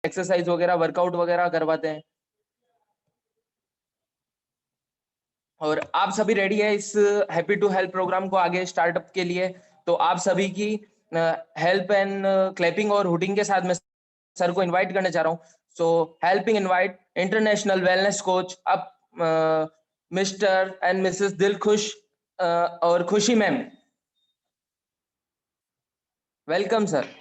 Exercise वगैरह workout वगैरह करवाते हैं। और आप सभी रेडी है इस हैप्पी टू हेल्प प्रोग्राम को आगे स्टार्टअप के लिए? तो आप सभी की हेल्प एंड क्लैपिंग और हुटिंग के साथ मैं सर को इनवाइट करना चाह रहा हूँ। So helping invite international wellness coach of Mr and Mrs Dilkhush और Khushi ma'am. Welcome sir.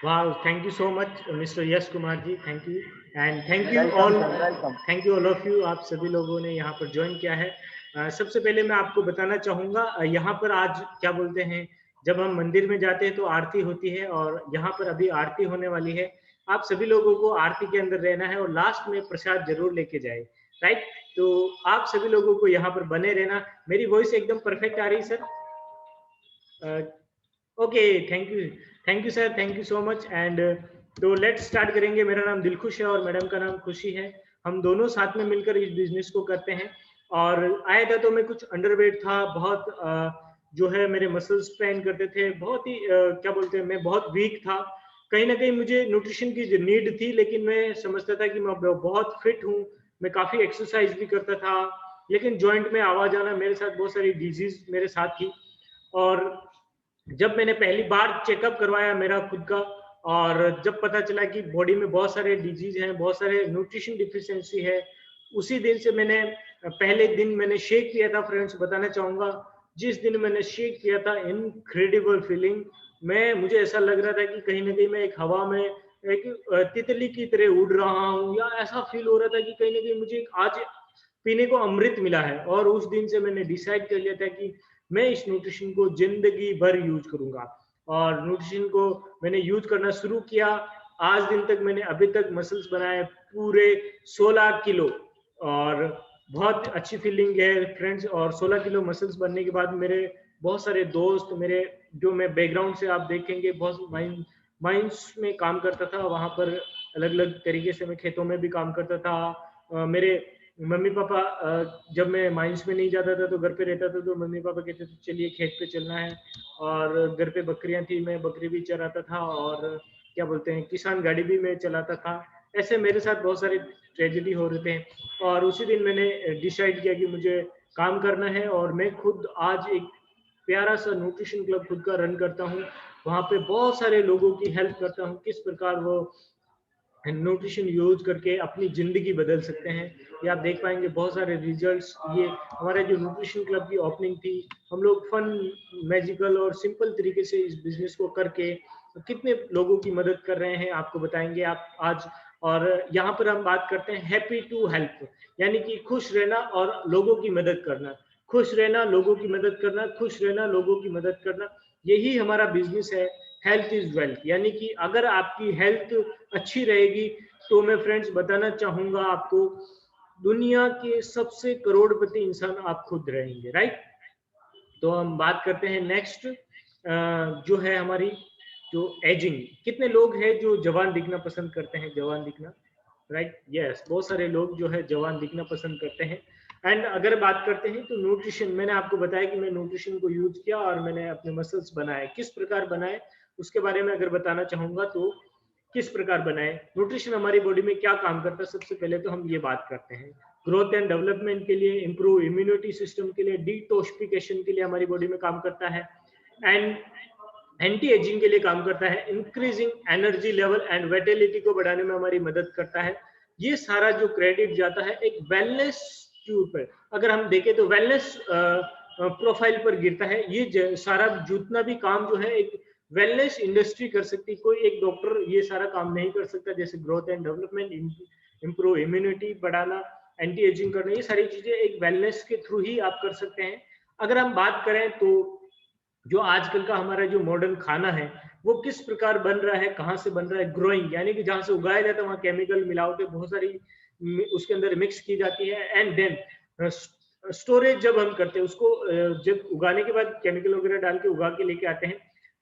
Wow, thank you so much, Mr. Yash Kumar ji. Thank you and thank you welcome all. Sir, welcome. Thank you all of you. आप सभी लोगों ने यहाँ पर join किया है। सबसे पहले मैं आपको बताना चाहूँगा, यहाँ पर आज क्या बोलते हैं, जब हम मंदिर में जाते हैं तो आरती होती है और यहाँ पर अभी आरती होने वाली है। आप सभी लोगों को आरती के अंदर रहना है और लास्ट में प्रसाद जरूर लेके जाए, राइट? तो आप सभी लोगों को यहाँ पर बने रहना। मेरी वॉइस एकदम परफेक्ट आ रही है sir? Okay, thank you sir, thank you so much. And तो लेट्स स्टार्ट करेंगे। मेरा नाम दिलखुश है और मैडम का नाम खुशी है। हम दोनों साथ में मिलकर इस बिजनेस को करते हैं। और आया था तो मैं कुछ अंडरवेट था, बहुत जो है मेरे मसल्स पेन करते थे, बहुत ही क्या बोलते हैं, मैं बहुत वीक था। कहीं ना कहीं मुझे न्यूट्रिशन की नीड थी, लेकिन मैं समझता था कि मैं बहुत फिट हूँ, मैं काफ़ी एक्सरसाइज भी करता था, लेकिन जॉइंट में आवाज आना, मेरे साथ बहुत सारी डिजीज मेरे साथ थी। और जब मैंने पहली बार चेकअप करवाया मेरा खुद का, और जब पता चला कि बॉडी में बहुत सारे डिजीज हैं, बहुत सारे न्यूट्रिशन डिफिशियंसी है, उसी दिन से मैंने पहले दिन मैंने शेक किया था। फ्रेंड्स, बताना चाहूंगा, जिस दिन मैंने शेक किया था, इनक्रेडिबल फीलिंग। मुझे ऐसा लग रहा था कि कहीं ना कहीं मैं एक हवा में एक तितली की तरह उड़ रहा हूँ, या ऐसा फील हो रहा था कि कहीं ना कहीं मुझे आज पीने को अमृत मिला है। और उस दिन से मैंने डिसाइड कर लिया था कि मैं इस न्यूट्रिशन को जिंदगी भर यूज करूंगा। और न्यूट्रिशन को मैंने यूज करना शुरू किया। आज दिन तक मैंने अभी तक मसल्स बनाए पूरे 16 किलो, और बहुत अच्छी फीलिंग है फ्रेंड्स। और 16 किलो मसल्स बनने के बाद मेरे बहुत सारे दोस्त, मेरे जो मैं बैकग्राउंड से आप देखेंगे, बहुत माइंस में काम करता था, वहां पर अलग अलग तरीके से मैं खेतों में भी काम करता था। मेरे मम्मी पापा, जब मैं माइंस में नहीं जाता था तो घर पे रहता था, तो मम्मी पापा कहते थे चलिए खेत पे चलना है। और घर पे बकरियां थी, मैं बकरी भी चराता था, और क्या बोलते हैं, किसान गाड़ी भी मैं चलाता था। ऐसे मेरे साथ बहुत सारे ट्रेजेडी हो रहे थे। और उसी दिन मैंने डिसाइड किया कि मुझे काम करना है, और मैं खुद आज एक प्यारा सा न्यूट्रिशन क्लब खुद का रन करता हूँ। वहाँ पे बहुत सारे लोगों की हेल्प करता हूँ, किस प्रकार वो न्यूट्रिशन यूज करके अपनी जिंदगी बदल सकते हैं। ये आप देख पाएंगे बहुत सारे रिजल्ट्स। ये हमारे जो न्यूट्रिशन क्लब की ओपनिंग थी, हम लोग फन, मैजिकल और सिंपल तरीके से इस बिजनेस को करके कितने लोगों की मदद कर रहे हैं, आपको बताएंगे आप आज। और यहाँ पर हम बात करते हैं हैप्पी टू हेल्प, यानी कि खुश रहना और लोगों की मदद करना। खुश रहना, लोगों की मदद करना, खुश रहना, लोगों की मदद करना, यही हमारा बिजनेस है। हेल्थ इज वेल्थ, यानी कि अगर आपकी हेल्थ अच्छी रहेगी तो मैं फ्रेंड्स बताना चाहूंगा आपको, दुनिया के सबसे करोड़पति इंसान आप खुद रहेंगे, राइट? तो हम बात करते हैं नेक्स्ट, जो है हमारी जो एजिंग। कितने लोग हैं जो जवान दिखना पसंद करते हैं? जवान दिखना, राइट? यस, बहुत सारे लोग जो है जवान दिखना पसंद करते हैं। एंड अगर बात करते हैं तो न्यूट्रिशन, मैंने आपको बताया कि मैं न्यूट्रिशन को यूज किया और मैंने अपने मसल्स बनाए। किस प्रकार बनाए उसके बारे में अगर बताना चाहूंगा, तो किस प्रकार बनाए, न्यूट्रिशन हमारी बॉडी में क्या काम करता है, सबसे पहले तो हम ये बात करते हैं। ग्रोथ एंड डेवलपमेंट के लिए, इंप्रूव इम्यूनिटी सिस्टम के लिए, डिटॉक्सिफिकेशन के लिए हमारी बॉडी में काम करता है। एंड एंटी एजिंग के लिए काम करता है। Increasing energy level and Vitality को बढ़ाने में हमारी मदद करता है। ये सारा जो क्रेडिट जाता है एक वेलनेस के ऊपर, अगर हम देखें तो वेलनेस प्रोफाइल पर गिरता है। ये सारा जितना भी काम जो है एक वेलनेस इंडस्ट्री कर सकती, कोई एक डॉक्टर ये सारा काम नहीं कर सकता। जैसे growth and development, improve immunity बढ़ाना, एंटी एजिंग करना, ये सारी चीजें एक वेलनेस के थ्रू ही आप कर सकते हैं। अगर हम बात करें तो जो आजकल का हमारा जो मॉडर्न खाना है वो किस प्रकार बन रहा है, कहाँ से बन रहा है, ग्रोइंग, यानी कि जहाँ से उगाया जाता है वहाँ केमिकल मिलावटें बहुत सारी उसके अंदर मिक्स की जाती है। एंड देन स्टोरेज जब हम करते हैं उसको, जब उगाने के बाद केमिकल वगैरह डाल के उगा के लेके आते हैं,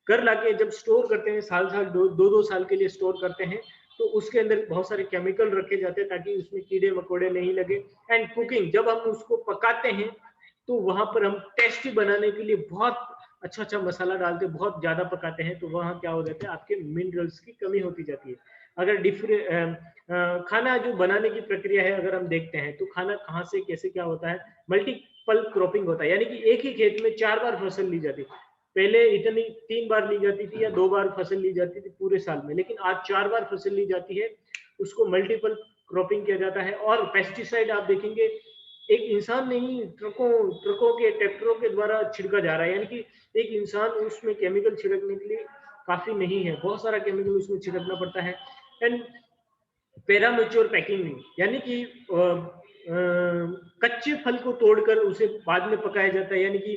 घर लाके जब स्टोर करते हैं, साल साल दो साल के लिए स्टोर करते हैं, तो उसके अंदर बहुत सारे केमिकल रखे जाते हैं ताकि उसमें कीड़े मकोड़े नहीं लगे। एंड कुकिंग, जब हम उसको पकाते हैं तो वहां पर हम टेस्टी बनाने के लिए बहुत अच्छा अच्छा मसाला डालते हैं, बहुत ज्यादा पकाते हैं, तो वहां क्या हो जाता है, आपके मिनरल्स की कमी होती जाती है। अगर खाना जो बनाने की प्रक्रिया है अगर हम देखते हैं तो खाना कहाँ से कैसे क्या होता है, मल्टीपल क्रॉपिंग होता है, यानी कि एक ही खेत में 4 बार फसल ली जाती है। पहले इतनी 3 बार ली जाती थी या 2 बार फसल ली जाती थी पूरे साल में, लेकिन आज 4 बार फसल ली जाती है, उसको मल्टीपल क्रॉपिंग किया जाता है। और पेस्टिसाइड आप देखेंगे एक इंसान नहीं, ट्रकों के ट्रैक्टरों के द्वारा छिड़का जा रहा है, यानी कि एक इंसान उसमें केमिकल छिड़कने के लिए काफी नहीं है, बहुत सारा केमिकल उसमें छिड़कना पड़ता है। एंड पैरामेच्योर पैकिंग, यानी कि कच्चे फल को तोड़कर उसे बाद में पकाया जाता है, यानी कि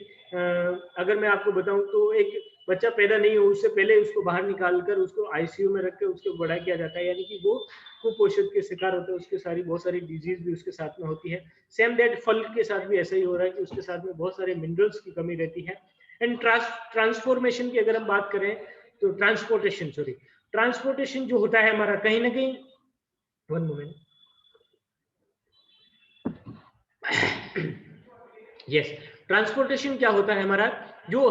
अगर मैं आपको बताऊं तो एक बच्चा पैदा नहीं हो उससे पहले उसको बाहर निकालकर उसको आईसीयू में रख के उसको बड़ा किया जाता है, यानी कि वो कुपोषण के शिकार होता है, उसके बहुत सारी डिजीज भी उसके साथ में होती है। सेम दैट फल के साथ भी ऐसा ही हो रहा है कि उसके साथ में बहुत सारे मिनरल्स की कमी रहती है। एंड ट्रांसफॉर्मेशन की अगर हम बात करें तो ट्रांसपोर्टेशन जो होता है हमारा कहीं ना कहीं, वन मोमेंट, यस, ट्रांसपोर्टेशन क्या होता है हमारा, जो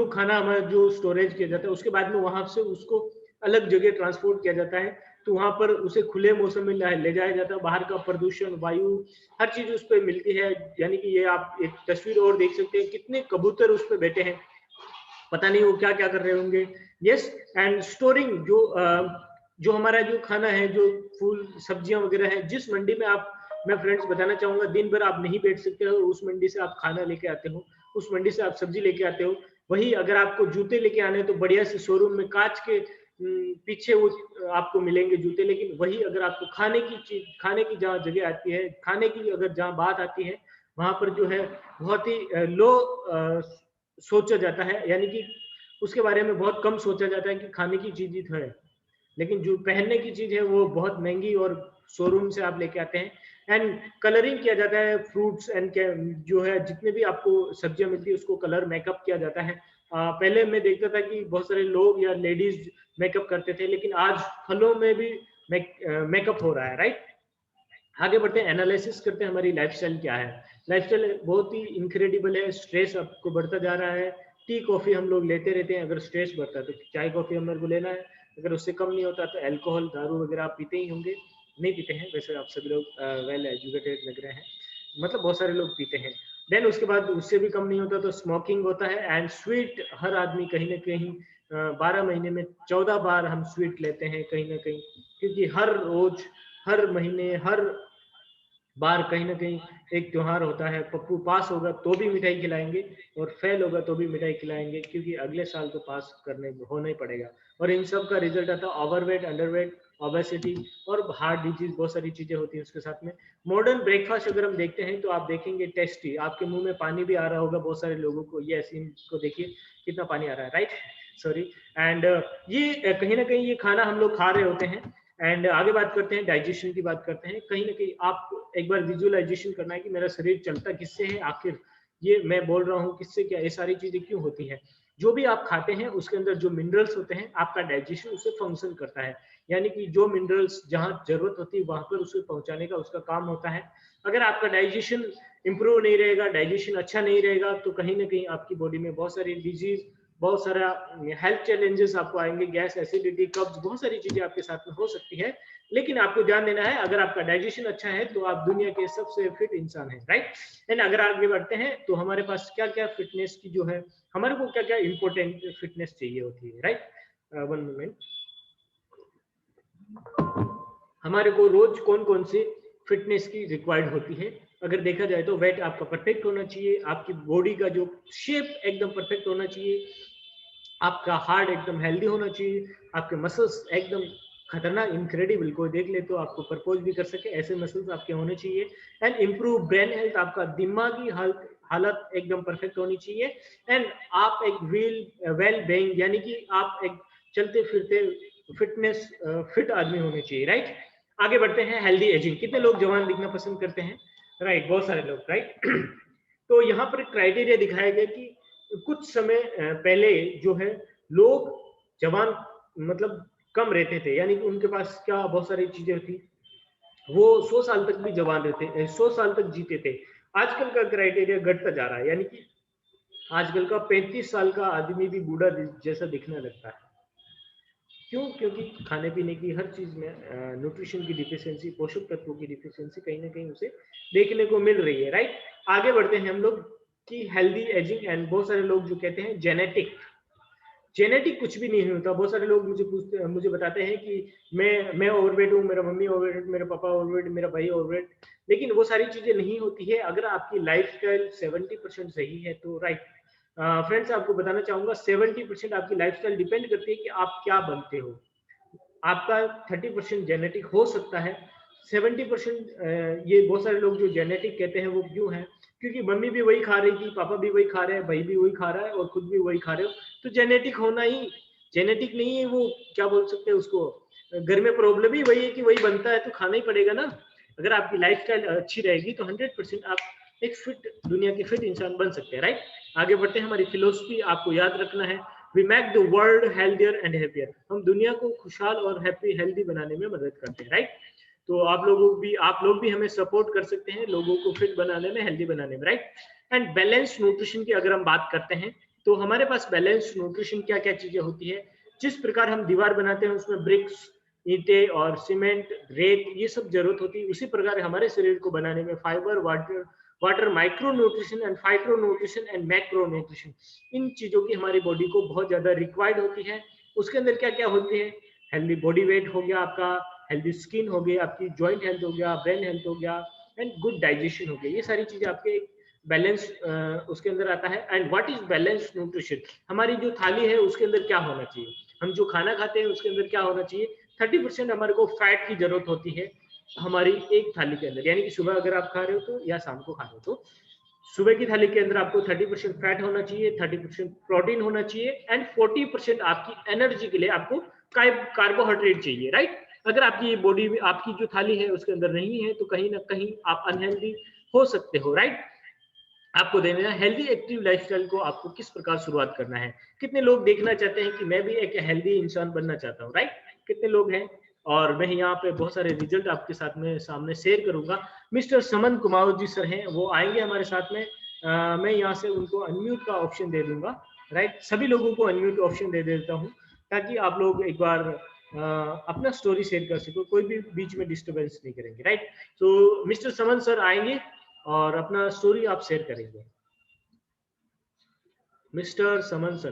खाना हमारा जो स्टोरेज किया जाता है उसके बाद में वहां से उसको अलग जगह ट्रांसपोर्ट किया जाता है, तो वहां पर उसे खुले मौसम में ले जाया जाता है। बाहर का प्रदूषण, वायु, हर चीज उस पर मिलती है, यानी कि ये आप एक तस्वीर और देख सकते हैं, कितने कबूतर उस पर बैठे हैं, पता नहीं वो क्या क्या कर रहे होंगे। यस, एंड स्टोरिंग जो हमारा जो खाना है, जो फूल सब्जियां वगैरह है, जिस मंडी में आप, मैं फ्रेंड्स बताना चाहूंगा, दिन भर आप नहीं बैठ सकते हो, उस मंडी से आप खाना लेके आते हो, उस मंडी से आप सब्जी लेके आते हो। वही अगर आपको जूते लेके आने तो बढ़िया से शोरूम में कांच के पीछे वो आपको मिलेंगे जूते, लेकिन वही अगर आपको खाने की जहाँ जगह आती है, खाने की अगर जहाँ बात आती है, वहां पर जो है बहुत ही लो सोचा जाता है, यानी कि उसके बारे में बहुत कम सोचा जाता है कि खाने की चीज ही तो है, लेकिन जो पहनने की चीज है वो बहुत महंगी और शोरूम से आप लेके आते हैं। एंड कलरिंग किया जाता है फ्रूट्स एंड जो है जितने भी आपको सब्जियां मिलती है उसको कलर मेकअप किया जाता है। पहले मैं देखता था कि बहुत सारे लोग या लेडीज मेकअप करते थे, लेकिन आज फलों में भी मेकअप हो रहा है, राइट। आगे बढ़ते हैं, एनालिसिस करते हैं हमारी लाइफस्टाइल क्या है। लाइफस्टाइल बहुत ही इनक्रेडिबल है, स्ट्रेस आपको बढ़ता जा रहा है। टी कॉफी हम लोग लेते रहते हैं, अगर स्ट्रेस बढ़ता है तो चाय कॉफी हमारे को लेना है, अगर उससे कम नहीं होता तो अल्कोहल, दारू वगैरह आप पीते ही होंगे, नहीं पीते हैं वैसे आप सभी लोग वेल एजुकेटेड लग रहे हैं, मतलब बहुत सारे लोग पीते हैं। देन उसके बाद उससे भी कम नहीं होता तो स्मोकिंग होता है। एंड स्वीट, हर आदमी कहीं ना कहीं 12 महीने में 14 बार हम स्वीट लेते हैं कहीं ना कहीं, क्योंकि हर रोज, हर महीने, हर बार कहीं ना कहीं एक त्योहार होता है। पप्पू पास होगा तो भी मिठाई खिलाएंगे और फेल होगा तो भी मिठाई खिलाएंगे, क्योंकि अगले साल तो पास करने होना ही पड़ेगा। और इन सब का रिजल्ट आता है ओवरवेट, अंडरवेट, ओबेसिटी और हार्ट डिजीज, बहुत सारी चीजें होती है उसके साथ में। मॉडर्न ब्रेकफास्ट अगर हम देखते हैं तो आप देखेंगे टेस्टी, आपके मुंह में पानी भी आ रहा होगा बहुत सारे लोगों को, ये ऐसी को देखिए कितना पानी आ रहा है, राइट, सॉरी। एंड ये कहीं ना कहीं ये खाना हम लोग खा रहे होते हैं। एंड आगे बात करते हैं, डाइजेशन की बात करते हैं। कहीं ना कहीं आपको एक बार विजुअलाइजेशन करना है कि मेरा शरीर चलता किससे है, आखिर ये मैं बोल रहा हूँ किससे, क्या ये सारी चीजें क्यों होती हैं। जो भी आप खाते हैं उसके अंदर जो मिनरल्स होते हैं, आपका डाइजेशन उससे फंक्शन करता है, यानी कि जो मिनरल्स जहाँ जरूरत होती है वहां पर उसे पहुंचाने का उसका काम होता है। अगर आपका डाइजेशन इंप्रूव नहीं रहेगा, डाइजेशन अच्छा नहीं रहेगा, तो कहीं ना कहीं आपकी बॉडी में बहुत सारी डिजीज, बहुत सारा हेल्थ चैलेंजेस आपको आएंगे, गैस, एसिडिटी, कब्ज, बहुत सारी चीजें आपके साथ में हो सकती है। लेकिन आपको ध्यान देना है, अगर आपका डाइजेशन अच्छा है तो आप दुनिया के सबसे फिट इंसान हैं, राइट। एंड अगर आगे बढ़ते हैं तो हमारे पास क्या क्या फिटनेस की जो है, हमारे को क्या क्या इंपॉर्टेंट फिटनेस चाहिए होती है, राइट। वन मोमेंट, हमारे को रोज कौन कौन सी फिटनेस की रिक्वायर्ड होती है। अगर देखा जाए तो वेट आपका परफेक्ट होना चाहिए, आपकी बॉडी का जो शेप एकदम परफेक्ट होना चाहिए, आपका हार्ट एकदम हेल्दी होना चाहिए, आपके मसल्स एकदम खतरनाक, इनक्रेडिबल, कोई देख ले तो आपको प्रपोज भी कर सके, ऐसे मसल्स आपके होने चाहिए। एंड इम्प्रूव ब्रेन हेल्थ, आपका दिमागी हालत एकदम परफेक्ट होनी चाहिए। एंड आप एक वेल बीइंग, यानी कि आप एक चलते फिरते फिटनेस फिट आदमी होने चाहिए, राइट। आगे बढ़ते हैं, हेल्दी एजिंग, कितने लोग जवान दिखना पसंद करते हैं, राइट, बहुत सारे लोग, राइट। तो यहाँ पर क्राइटेरिया दिखाया गया कि कुछ समय पहले जो है लोग जवान मतलब कम रहते थे, यानी कि उनके पास क्या बहुत सारी चीजें थी, वो 100 साल तक भी जवान रहते, 100 साल तक जीते थे। आजकल का क्राइटेरिया घटता जा रहा है, यानी कि आजकल का 35 साल का आदमी भी बूढ़ा जैसा दिखने लगता है। क्यों? क्योंकि खाने पीने की हर चीज में न्यूट्रिशन की डिफिशियंसी, पोषक तत्वों की डिफिशियंसी कहीं ना कहीं उसे देखने को मिल रही है, राइट। आगे बढ़ते हैं हम लोग कि हेल्दी एजिंग एंड बहुत सारे लोग जो कहते हैं जेनेटिक कुछ भी नहीं होता। बहुत सारे लोग मुझे बताते हैं कि मैं ओवरवेट हूँ, मेरा मम्मी ओवरवेट, मेरा पापा ओवरवेट, मेरा भाई ओवरवेट, लेकिन वो सारी चीजें नहीं होती है अगर आपकी लाइफस्टाइल 70% सही है तो, राइट। फ्रेंड्स, आपको बताना चाहूंगा 70% आपकी लाइफस्टाइल डिपेंड करती है कि आप क्या बनते हो। आपका 30% जेनेटिक हो सकता है, 70% ये बहुत सारे लोग जो जेनेटिक कहते हैं वो क्यों है? क्योंकि मम्मी भी वही खा रही थी, पापा भी वही खा रहे हैं, भाई भी वही खा रहा है और खुद भी वही खा रहे हो, तो जेनेटिक होना ही, जेनेटिक नहीं है वो, क्या बोल सकते हैं उसको, घर में प्रॉब्लम ही वही है कि वही बनता है तो खाना ही पड़ेगा ना। अगर आपकी लाइफस्टाइल अच्छी रहेगी तो 100% आप एक फिट, दुनिया के फिट इंसान बन सकते हैं, राइट। आगे बढ़ते हैं। हमारी फिलोसफी आपको याद रखना है, we make the world healthier and happier. हम दुनिया को खुशहाल और हैप्पी हेल्दी बनाने में मदद करते हैं, राइट। तो आप लोग भी हमें सपोर्ट कर सकते हैं लोगों को फिट बनाने में, हेल्दी बनाने में, राइट। एंड बैलेंस न्यूट्रिशन की अगर हम बात करते हैं तो हमारे पास बैलेंस न्यूट्रिशन क्या क्या चीजें होती है। जिस प्रकार हम दीवार बनाते हैं उसमें ब्रिक्स, ईंटें और सीमेंट, रेत, ये सब जरूरत होती है, उसी प्रकार हमारे शरीर को बनाने में fibre, water, micro nutrition and फाइक्रो न्यूट्रिशन एंड मैक्रो न्यूट्रिशन, इन चीजों की हमारी बॉडी को बहुत ज्यादा रिक्वायर्ड होती है। उसके अंदर क्या क्या होती है? हेल्दी बॉडी वेट हो गया आपका, हेल्दी स्किन हो गई आपकी, जॉइंट हेल्थ हो गया, ब्रेन हेल्थ हो गया एंड गुड डाइजेशन हो गया। ये सारी चीजें आपके बैलेंस उसके अंदर आता है। And what is balance nutrition? हमारी जो थाली है उसके अंदर क्या होना चाहिए, हम जो खाना खाते हैं उसके अंदर क्या होना चाहिए? 30% हमारे को फैट की जरूरत होती है हमारी एक थाली के अंदर, यानी कि सुबह अगर आप खा रहे हो तो या शाम को खा रहे हो तो सुबह की थाली के अंदर आपको 30% फैट होना चाहिए, 30% प्रोटीन होना चाहिए एंड 40% आपकी एनर्जी के लिए आपको कार्बोहाइड्रेट चाहिए, राइट। अगर आपकी बॉडी में, आपकी जो थाली है उसके अंदर नहीं है तो कहीं ना कहीं आप अनहेल्दी हो सकते हो, राइट। आपको देना है हेल्दी एक्टिव लाइफस्टाइल को आपको किस प्रकार शुरुआत करना है। कितने लोग देखना चाहते हैं कि मैं भी एक हेल्दी इंसान बनना चाहता हूँ, राइट। कितने लोग हैं? और मैं यहाँ पे बहुत सारे रिजल्ट आपके साथ में सामने शेयर करूंगा। मिस्टर समन कुमार जी सर हैं, वो आएंगे हमारे साथ में। मैं यहाँ से उनको अनम्यूट का ऑप्शन दे दूंगा, राइट। सभी लोगों को अनम्यूट ऑप्शन दे देता हूँ ताकि आप लोग एक बार अपना स्टोरी शेयर कर सको, कोई भी बीच में डिस्टर्बेंस नहीं करेंगे, राइट। तो मिस्टर समन सर आएंगे और अपना स्टोरी आप शेयर करेंगे। मिस्टर समन सर,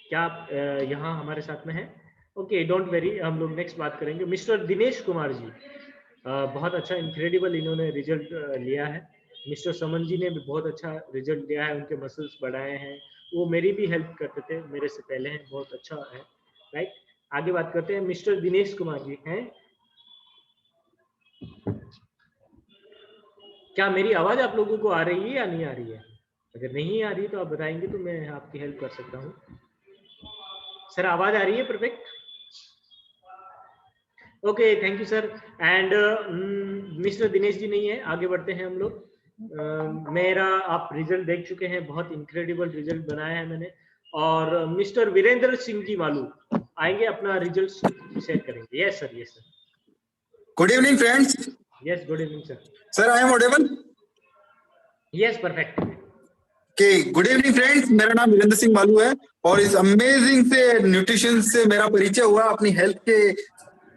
क्या आप यहाँ हमारे साथ में हैं? ओके, डोंट वेरी, हम लोग नेक्स्ट बात करेंगे। मिस्टर दिनेश कुमार जी, बहुत अच्छा, इनक्रेडिबल इन्होंने रिजल्ट लिया है। मिस्टर समन जी ने भी बहुत अच्छा रिजल्ट लिया है, उनके मसल्स बढ़ाए हैं, वो मेरी भी हेल्प करते थे, मेरे से पहले हैं, बहुत अच्छा है, राइट। आगे बात करते हैं। मिस्टर दिनेश कुमार जी हैं, क्या मेरी आवाज आप लोगों को आ रही है या नहीं आ रही है? अगर नहीं आ रही तो आप बताएंगे तो मैं आपकी हेल्प कर सकता हूँ। सर आवाज आ रही है? Perfect, okay, thank you sir. And Mr Dinesh ji नहीं है, आगे बढ़ते हैं हम लोग। मेरा आप रिजल्ट देख चुके हैं, बहुत इनक्रेडिबल रिजल्ट बनाया है मैंने। और मिस्टर वीरेंद्र सिंह जी मालू आएंगे, अपना रिजल्ट शेयर करेंगे। Yes sir, yes sir. Good evening friends. Yes, good evening sir. Sir I am audible? Yes, perfect. Okay, good evening friends, मेरा नाम वीरेंद्र सिंह मालू है और इस अमेजिंग से न्यूट्रिशन से मेरा परिचय हुआ अपनी हेल्थ के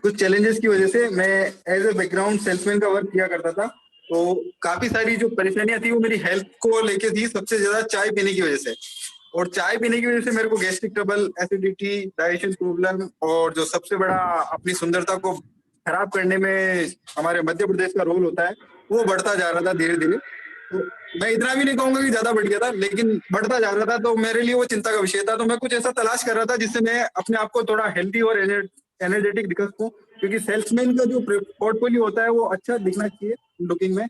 कुछ चैलेंजेस की वजह से। मैं एज ए बैकग्राउंड सेल्समैन का वर्क किया करता था, तो काफी सारी जो परेशानियां थी वो मेरी हेल्थ को लेके थी, सबसे ज्यादा चाय पीने की वजह से। और चाय पीने की वजह से मेरे को gastric trouble, acidity, digestion problem और जो सबसे बड़ा अपनी सुंदरता को खराब करने में हमारे मध्य प्रदेश का रोल होता है, वो बढ़ता जा रहा था धीरे धीरे। तो मैं इतना भी नहीं कहूंगा कि ज्यादा बढ़ गया था, लेकिन बढ़ता जा रहा था, तो मेरे लिए वो चिंता का विषय था। तो मैं कुछ ऐसा तलाश कर रहा था जिससे मैं अपने आप को थोड़ा हेल्दी और एनर्जेटिक दिखा सकूं, क्योंकि सेल्समैन का जो पोर्टफोलियो होता है वो अच्छा दिखना चाहिए लुकिंग में।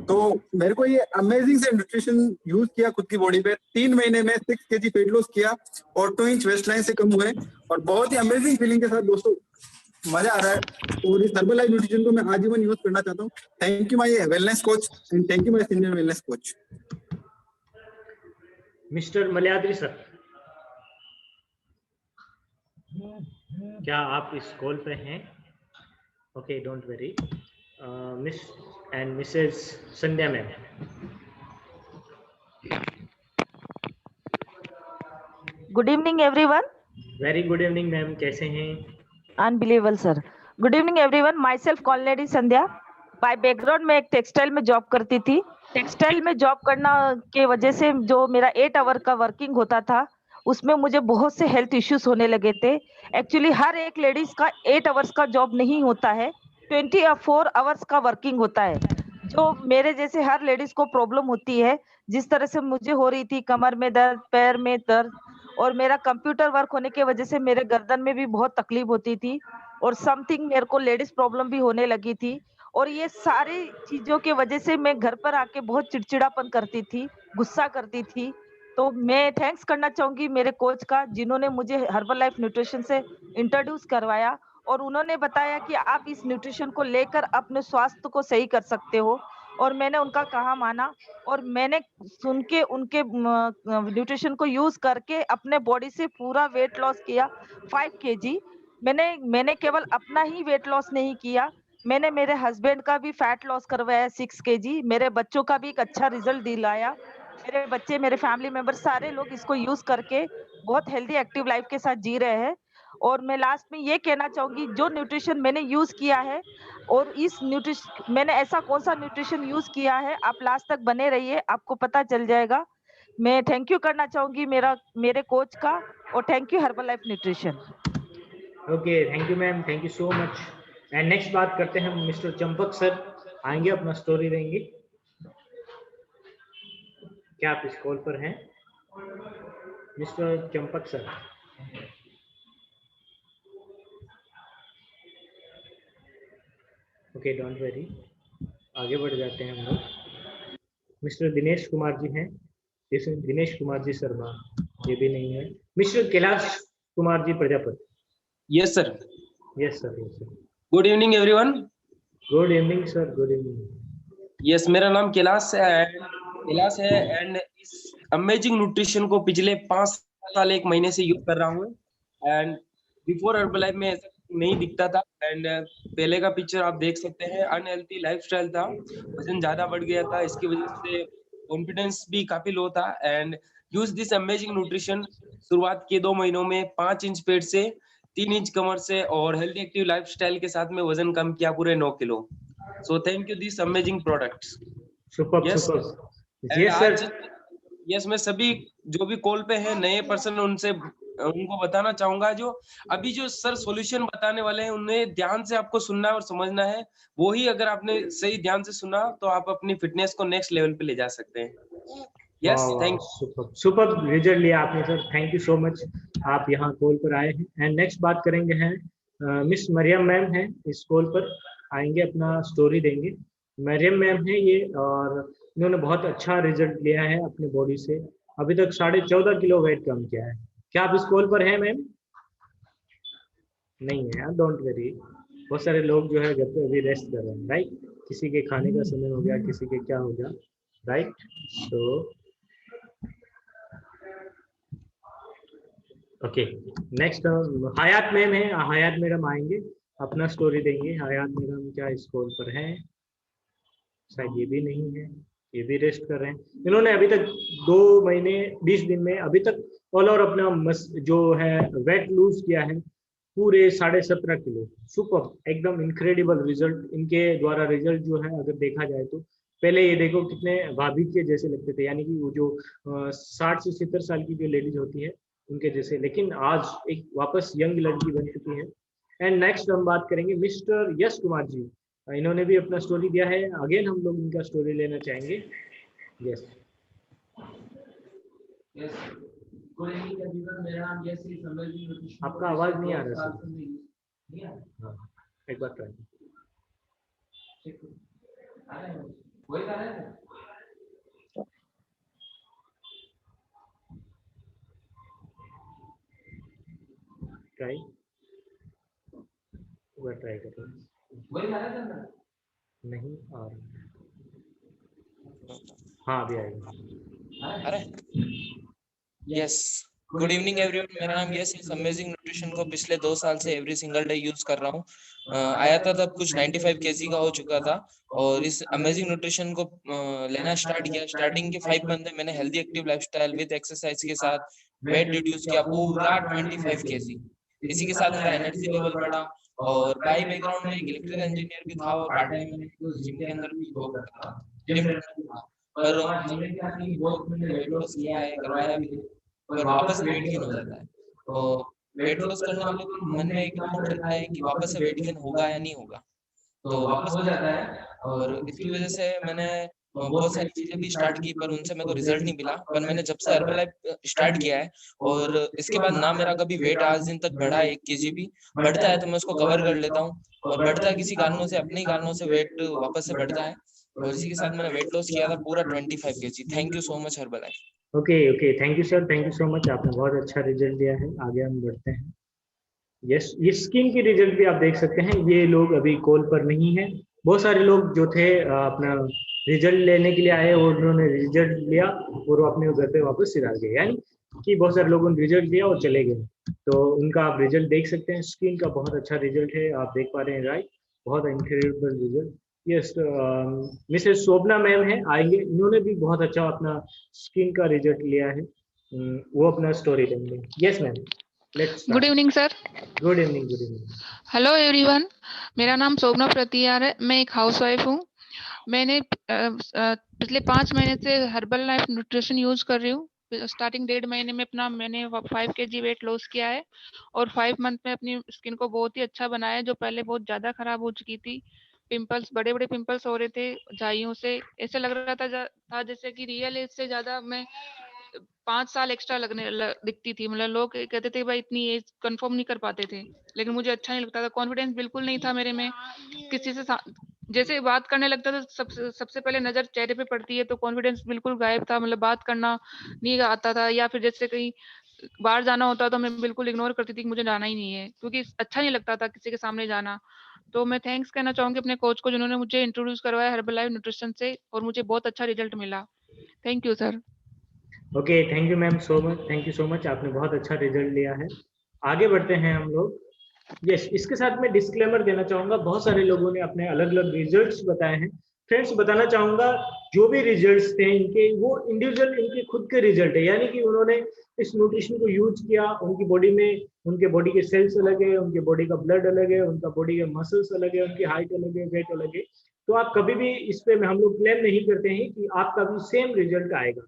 तो मेरे को ये अमेजिंग से न्यूट्रिशन यूज किया खुद की बॉडी पे, 3 महीने में 6 kg वेट लॉस किया और 2 इंच वेस्ट लाइन से कम हुए और बहुत ही अमेजिंग फीलिंग के साथ दोस्तों मजा आ रहा है। और इस हर्बल लाइफ न्यूट्रिशन को मैं आजीवन यूज करना चाहता हूँ। Thank you my wellness coach and thank you my senior wellness coach. Mr Malyadri sir, क्या आप इस कॉल पे हैं? Okay, don't worry. Miss and Mrs Sandhya ma'am, Good evening, everyone. Very good evening ma'am, कैसे हैं? Unbelievable sir. Good evening everyone, myself कॉलनेडी Sandhya. By background में एक टेक्सटाइल में जॉब करती थी। टेक्सटाइल में जॉब करना के वजह से जो मेरा 8 आवर का वर्किंग होता था, उसमें मुझे बहुत से हेल्थ इश्यूज होने लगे थे। एक्चुअली हर एक लेडीज का 8 आवर्स का जॉब नहीं होता है, 24 आवर्स का वर्किंग होता है। जो मेरे जैसे हर लेडीज को प्रॉब्लम होती है, जिस तरह से मुझे हो रही थी, कमर में दर्द, पैर में दर्द, और मेरा कंप्यूटर वर्क होने की वजह से मेरे गर्दन में भी बहुत तकलीफ होती थी, और समथिंग मेरे को लेडीज प्रॉब्लम भी होने लगी थी। और ये सारी चीजों की वजह से मैं घर पर आके बहुत चिड़चिड़ापन करती थी, गुस्सा करती थी। तो मैं थैंक्स करना चाहूंगी मेरे कोच का, जिन्होंने मुझे हर्बल लाइफ न्यूट्रिशन से इंट्रोड्यूस करवाया, और उन्होंने बताया कि आप इस न्यूट्रिशन को लेकर अपने स्वास्थ्य को सही कर सकते हो। और मैंने उनका कहा माना, और मैंने सुन के उनके न्यूट्रिशन को यूज करके अपने बॉडी से पूरा वेट लॉस किया, 5 केजी। मैंने केवल अपना ही वेट लॉस नहीं किया, मैंने मेरे हस्बैंड का भी फैट लॉस करवाया 6 केजी। मेरे बच्चों का भी एक अच्छा रिजल्ट दिलाया। मेरे बच्चे, मेरे फैमिली मेंबर, सारे लोग इसको यूज करके बहुत हेल्दी एक्टिव लाइफ के साथ जी रहे हैं। और मैं लास्ट में ये कहना चाहूंगी, जो न्यूट्रिशन मैंने यूज किया है, और इस न्यूट्रिशन मैंने ऐसा कौन सा न्यूट्रिशन यूज किया है, आप लास्ट तक बने रहिए, आपको पता चल जाएगा। मैं थैंक यू करना चाहूंगी मेरे कोच का, और thank you herbal life nutrition. Okay, thank you ma'am, thank you so much. And next बात करते हैं हम मिस्टर चंपक सर, आएंगे अपना स्टोरी देंगे। क्या आप इस कॉल पर हैं mister Champak sir? Okay, don't worry, आगे बढ़ जाते हैं हम लोग। मिस्टर दिनेश कुमार जी हैं, जैसे दिनेश कुमार जी शर्मा, ये भी नहीं है। Mr Kailash Kumar ji Prajapati. Yes sir. Yes sir, yes sir. Good evening everyone. Good evening sir, good evening. Yes, मेरा नाम कैलाश है एंड इस अमेजिंग न्यूट्रिशन को पिछले 5 साल 1 महीने से यूज कर रहा हूँ। एंड बिफोर हर्बल लाइफ में ऐसा नहीं दिखता था, एंड पहले का पिक्चर आप देख सकते हैं, अनहेल्थी लाइफस्टाइल था, वजन ज्यादा बढ़ गया था, इसकी वजह से कॉन्फिडेंस भी काफी लो था। And use this amazing nutrition. शुरुआत के 2 महीनों में 5 इंच पेट से 3 इंच कमर से, और हेल्थी एक्टिव लाइफस्टाइल के साथ में वजन कम किया पूरे 9 kilo. So thank you this amazing products. Super Yes. Super. Yes sir. Yes, मैं सभी जो भी कॉल पे हैं नए पर्सन, उनको बताना चाहूंगा, जो अभी जो सर सॉल्यूशन बताने वाले हैं, उन्हें ध्यान से आपको सुनना है और समझना है। वो ही अगर आपने सही ध्यान से सुना तो आप अपनी फिटनेस को नेक्स्ट लेवल पे ले जा सकते हैं। Yes, thank super super result लिया आपने sir, thank you so much, आप यहाँ कॉल पर आए हैं। एंड नेक्स्ट बात करेंगे हैं मिस मरियम मैम हैं, इस कॉल पर आएंगे, अपना स्टोरी देंगे। मरियम मैम है ये, और इन्होंने बहुत अच्छा रिजल्ट लिया है अपने बॉडी से। अभी तक 14.5 किलो वेट कम किया है। क्या आप इस कॉल पर हैं मैम? नहीं है, डोंट वरी, बहुत सारे लोग जो है घर पे अभी रेस्ट कर रहे हैं, राइट? किसी के खाने का समय हो गया, किसी के क्या हो गया, राइट? तो ओके, नेक्स्ट हयात मैम है, हयात मैडम आएंगे, अपना स्टोरी देंगे। हयात मैडम क्या इस कॉल पर हैं? शायद ये भी नहीं है, ये भी रेस्ट कर रहे हैं। इन्होंने अभी तक 2 महीने 20 दिन में अभी तक ऑल ओवर अपना जो है वेट लूज किया है, पूरे 17.5 किलो। सुपर, एकदम इनक्रेडिबल रिजल्ट इनके द्वारा। रिजल्ट जो है अगर देखा जाए तो पहले ये देखो कितने भाभी के जैसे लगते थे, यानी कि वो जो 60 से 70 साल की जो लेडीज होती है उनके जैसे, लेकिन आज एक वापस यंग लड़की बन चुकी है। एंड नेक्स्ट हम बात करेंगे मिस्टर यश कुमार जी, इन्होंने भी अपना स्टोरी दिया है। अगेन हम लोग इनका स्टोरी लेना चाहेंगे। यस आपका आवाज नहीं आ रहा सर। हाँ, एक बार ट्राई। ट्राई करो। नहीं आ रहा। हाँ, अभी आएगा। अरे यस, गुड इवनिंग एवरीवन, मेरा नाम यस। इस अमेजिंग न्यूट्रिशन को पिछले 2 साल से एवरी सिंगल डे यूज कर रहा हूँ। आया था तब कुछ 95 केजी का हो चुका था, और इस अमेजिंग न्यूट्रिशन को लेना स्टार्ट किया। स्टार्टिंग के 5 मंथ में मैंने healthy active lifestyle with exercise के साथ वेट रिड्यूस किया पूरा 25 kg। इसी के साथ मेरा एनर्जी लेवल बढ़ा। और बाई बैकग्राउंड में एक इलेक्ट्रिकल इंजीनियर भी था और पार्ट टाइम में जिम के अंदर भी जॉब करता था, जिम ट्रेनर भी था। पर मैंने क्या कि बहुत मैंने वेट लॉस किया है, करवाया भी है, पर वापस से वेट गेन हो जाता है। तो वेट लॉस करने वालों के मन में एक डाउट रहता है कि वापस से वेट गेन होगा या नहीं होगा, तो वापस हो जाता है। और इसकी वजह से मैंने बहुत सारी चीजें भी स्टार्ट की, पर उनसे मेरे को रिजल्ट नहीं मिला। पर मैंने जब से हर्बल लाइफ स्टार्ट किया है और इसके बाद ना मेरा कभी वेट आज दिन तक बढ़ा 1 kg भी, बढ़ता है तो मैं उसको कवर कर लेता हूँ, और बढ़ता है किसी कारणों से, अपने ही कारणों से वेट वापस से बढ़ता है। और इसी के साथ मैंने वेट लॉस किया था पूरा 25 kg। Thank you so much herbal life. Okay okay, thank you sir, thank you so much, आपने बहुत अच्छा रिजल्ट दिया है। आगे हम बढ़ते हैं। यस, ये स्किन की रिजल्ट भी आप देख सकते हैं। ये लोग अभी कॉल पर नहीं है। बहुत सारे लोग जो थे अपना रिजल्ट लेने के लिए आए और उन्होंने रिजल्ट लिया और वो अपने घर पे वापस सिरा गए, यानी कि बहुत सारे लोगों ने रिजल्ट लिया और चले गए। तो उनका आप रिजल्ट देख सकते हैं। स्किन का बहुत अच्छा रिजल्ट है, आप देख पा रहे हैं, राइट? बहुत इनक्रेडिबल रिजल्ट। यस, मिसेस शोभना मैम है, आएंगे, इन्होंने भी बहुत अच्छा अपना स्किन का रिजल्ट लिया है। वो अपना स्टोरी देंगे। Yes ma'am, let's good evening sir. Good evening, good evening. Hello everyone, मेरा नाम शोभना प्रतियार है। मैं एक हाउसवाइफ हूँ। मैंने पिछले 5 महीने से हर्बल लाइफ न्यूट्रिशन यूज कर रही हूँ। स्टार्टिंग 1.5 महीने में मैंने 5 kg वेट लॉस किया है और 5 मंथ में अपनी स्किन को बहुत ही अच्छा बनाया है, जो पहले बहुत ज्यादा खराब हो चुकी थी। पिंपल्स, बड़े बड़े पिंपल्स हो रहे थे झाइयों से। ऐसे लग रहा था जैसे कि रियल एज से ज्यादा मैं 5 साल एक्स्ट्रा दिखती थी। मतलब लोग कहते थे भाई इतनी एज कंफर्म नहीं कर पाते थे, लेकिन मुझे अच्छा नहीं लगता था। कॉन्फिडेंस बिल्कुल नहीं था मेरे में। किसी से जैसे बात करने लगता था, सबसे पहले नजर चेहरे पे पड़ती है तो कॉन्फिडेंस बिल्कुल गायब था। मतलब बात करना नहीं आता था, या फिर जैसे कहीं बाहर जाना होता तो मैं बिल्कुल इग्नोर करती थी कि मुझे जाना ही नहीं है, क्योंकि अच्छा नहीं लगता था किसी के सामने जाना। तो मैं थैंक्स कहना चाहूंगी अपने कोच को, जिन्होंने मुझे इंट्रोड्यूस करवाया हर्बल लाइफ न्यूट्रिशन से, और मुझे बहुत अच्छा रिजल्ट मिला। Thank you sir. Okay, thank you ma'am so much, thank you so much, आपने बहुत अच्छा रिजल्ट लिया है। आगे बढ़ते हैं हम लोग। यस, इसके साथ मैं डिस्क्लेमर देना चाहूंगा। बहुत सारे लोगों ने अपने अलग अलग रिजल्ट्स बताए हैं। फ्रेंड्स, बताना चाहूंगा जो भी रिजल्ट्स थे इनके, वो इंडिविजुअल इनके खुद के रिजल्ट है, यानी कि उन्होंने इस न्यूट्रिशन को यूज किया। उनकी बॉडी में, उनके बॉडी के सेल्स अलग है, उनके बॉडी का ब्लड अलग है, उनका बॉडी के मसल्स अलग है, उनकी हाइट अलग है, वेट अलग है। तो आप कभी भी इस पे हम लोग क्लेम नहीं करते हैं कि आपका भी सेम रिजल्ट आएगा।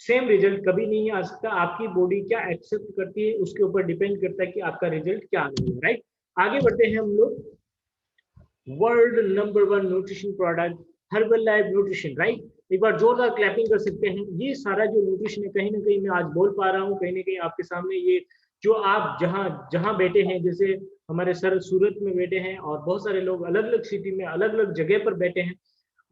सेम रिजल्ट कभी नहीं आ सकता। आपकी बॉडी क्या एक्सेप्ट करती है उसके ऊपर डिपेंड करता है कि आपका रिजल्ट क्या आएगा, राइट? आगे बढ़ते हैं हम लोग। World number 1 nutrition product herbal life nutrition, right? एक बार जोरदार क्लैपिंग कर सकते हैं। ये सारा जो न्यूट्रिशन है, कहीं ना कहीं मैं आज बोल पा रहा हूँ, कहीं ना कहीं आपके सामने ये जो आप जहाँ जहाँ बैठे हैं, जैसे हमारे सर सूरत में बैठे हैं और बहुत सारे लोग अलग अलग सिटी में अलग अलग जगह पर बैठे हैं,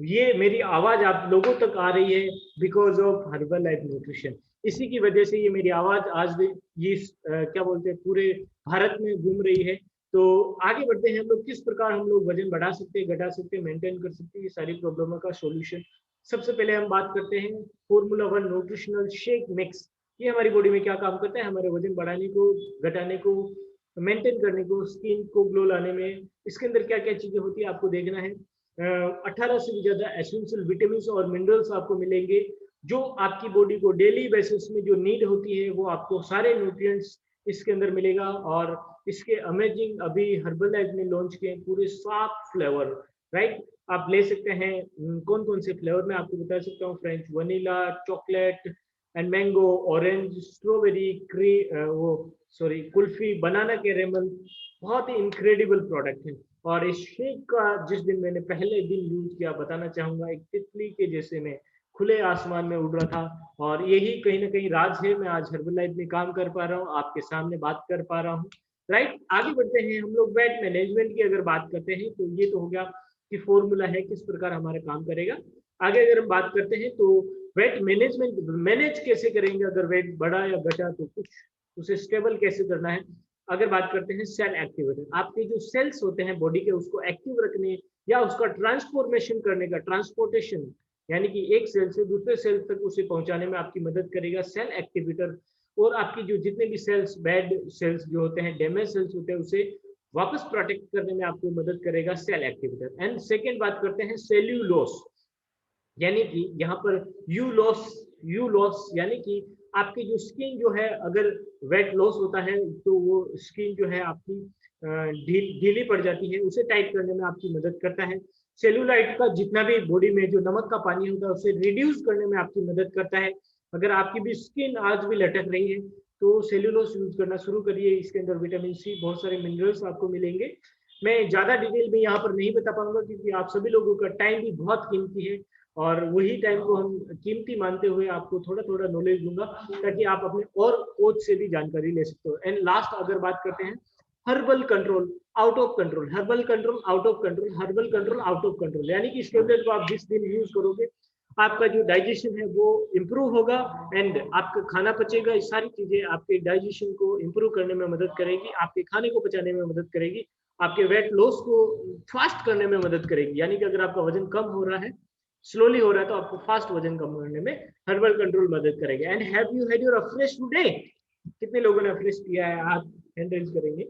ये मेरी आवाज आप लोगों तक आ रही है because of herbal life nutrition. इसी की वजह से ये मेरी आवाज आज ये क्या बोलते हैं पूरे भारत में घूम रही है। तो आगे बढ़ते हैं हम लोग, किस प्रकार हम लोग वजन बढ़ा सकते हैं, घटा सकते हैं, मेंटेन कर सकते हैं, ये सारी प्रॉब्लमों का सॉल्यूशन। सबसे पहले हम बात करते हैं फॉर्मूला 1 न्यूट्रिशनल शेक मिक्स। ये हमारी बॉडी में क्या काम करता है? हमारे वजन बढ़ाने को, घटाने को, मेंटेन करने को, स्किन को ग्लो लाने में। इसके अंदर क्या क्या चीजें होती है आपको देखना है। 18 से भी ज्यादा एसेंशियल विटामिन और मिनरल्स आपको मिलेंगे, जो आपकी बॉडी को डेली बेसिस में जो नीड होती है, वो आपको सारे न्यूट्रिएंट्स इसके अंदर मिलेगा। और इसके अमेजिंग अभी हर्बल लाइफ ने लॉन्च किए पूरे 7 फ्लेवर, राइट? आप ले सकते हैं। कौन कौन से फ्लेवर मैं आपको बता सकता हूँ friends. Vanilla, chocolate and mango, orange, strawberry, kulfi, banana caramel. बहुत ही इनक्रेडिबल प्रोडक्ट है। और इस शेक का जिस दिन मैंने पहले दिन यूज किया, बताना चाहूंगा एक तितली के जैसे मैं खुले आसमान में उड़ रहा था। और यही कहीं ना कहीं राज है, मैं आज हर्बल लाइफ में काम कर पा रहा हूँ, आपके सामने बात कर पा रहा हूँ, राइट? आगे बढ़ते हैं हम लोग। वेट मैनेजमेंट की अगर बात करते हैं तो ये तो हो गया कि फॉर्मूला है किस प्रकार हमारा काम करेगा। आगे अगर हम बात करते हैं तो वेट मैनेजमेंट मैनेज कैसे करेंगे, अगर वेट बढ़ा या घटा तो कुछ उसे स्टेबल कैसे करना है। अगर बात करते हैं सेल एक्टिवेटर, आपके जो सेल्स होते हैं बॉडी के, उसको एक्टिव रखने या उसका ट्रांसफॉर्मेशन करने का, ट्रांसपोर्टेशन यानी कि एक सेल से दूसरे सेल तक उसे पहुंचाने में आपकी मदद करेगा सेल एक्टिवेटर। और आपकी जो जितने भी सेल्स, बैड सेल्स जो होते हैं, डैमेज सेल्स होते हैं, उसे वापस प्रोटेक्ट करने में आपको मदद करेगा सेल एक्टिवेटर। एंड सेकेंड बात करते हैं सेल्यूलोस, यानी कि यहाँ पर यू लॉस यानी कि आपकी जो स्किन जो है, अगर वेट लॉस होता है तो वो स्किन जो है आपकी ढीली पड़ जाती है, उसे टाइट करने में आपकी मदद करता है। सेलुलाइट का जितना भी बॉडी में जो नमक का पानी होता है उसे रिड्यूस करने में आपकी मदद करता है। अगर आपकी भी स्किन आज भी लटक रही है तो सेलुलोज यूज करना शुरू करिए, इसके अंदर विटामिन सी, बहुत सारे मिनरल्स आपको मिलेंगे। मैं ज्यादा डिटेल में यहाँ पर नहीं बता पाऊंगा क्योंकि आप सभी लोगों का टाइम भी बहुत कीमती है और वही टाइम को हम कीमती मानते हुए आपको थोड़ा थोड़ा नॉलेज दूंगा ताकि आप अपने और कोच से भी जानकारी ले सकते हो। एंड लास्ट अगर बात करते हैं herbal control out of control, herbal control out of control, herbal control out of control, यानी कि इस टेबलेट को आप जिस दिन यूज करोगे आपका जो डाइजेशन है वो इम्प्रूव होगा एंड आपका खाना पचेगा। ये सारी चीजें आपके डाइजेशन को इम्प्रूव करने में मदद करेगी, आपके खाने को पचाने में मदद करेगी, आपके वेट लॉस को फास्ट करने में मदद करेगी। यानी कि अगर आपका वजन कम हो रहा है, स्लोली हो रहा है, तो आपको फास्ट वजन कम करने में हर्बल कंट्रोल मदद करेगा। And have you had your fresh today? कितने लोगों ने फ्रेश किया है? आप हैंड रेज करेंगे।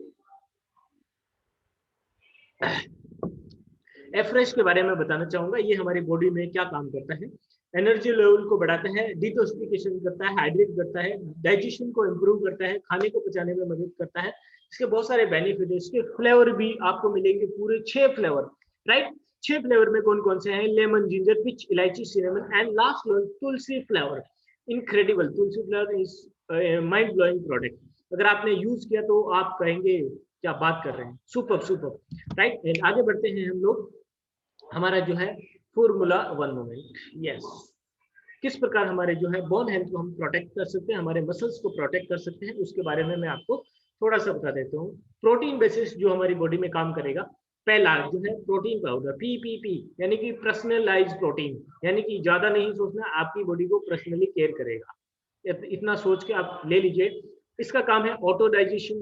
एफ्रेश के बारे में बताना चाहूंगा, ये हमारी बॉडी में क्या काम करता है। एनर्जी लेवल को बढ़ाता है, डिटॉक्सिफिकेशन करता है, हाइड्रेट करता है, डाइजेशन को इम्प्रूव करता है, खाने को पचाने में मदद करता है। इसके बहुत सारे बेनिफिट है। इसके फ्लेवर भी आपको मिलेंगे पूरे 6 फ्लेवर, राइट। 6 फ्लेवर में कौन कौन से हैं? लेमन, जिंजर, पिच, इलायची, cinnamon and last one Tulsi flavour. Incredible, Tulsi flavour is mind blowing product. अगर आपने यूज किया तो आप कहेंगे क्या बात कर रहे हैं, सुपर सुपर, राइट। एंड आगे बढ़ते हैं हम लोग, हमारा जो है फॉर्मूला 1 मोमेंट। यस, किस प्रकार हमारे जो है बोन हेल्थ को हम प्रोटेक्ट कर सकते हैं, हमारे मसल्स को प्रोटेक्ट कर सकते हैं, उसके बारे में मैं आपको थोड़ा सा बता देता हूँ। प्रोटीन बेसिस जो हमारी बॉडी में काम करेगा, पहला जो है प्रोटीन पाउडर, PPP, यानी कि पर्सनलाइज प्रोटीन, यानी कि ज्यादा नहीं सोचना, आपकी बॉडी को पर्सनली केयर करेगा, इतना सोच के आप ले लीजिए। इसका काम है ऑटो डाइजेशन,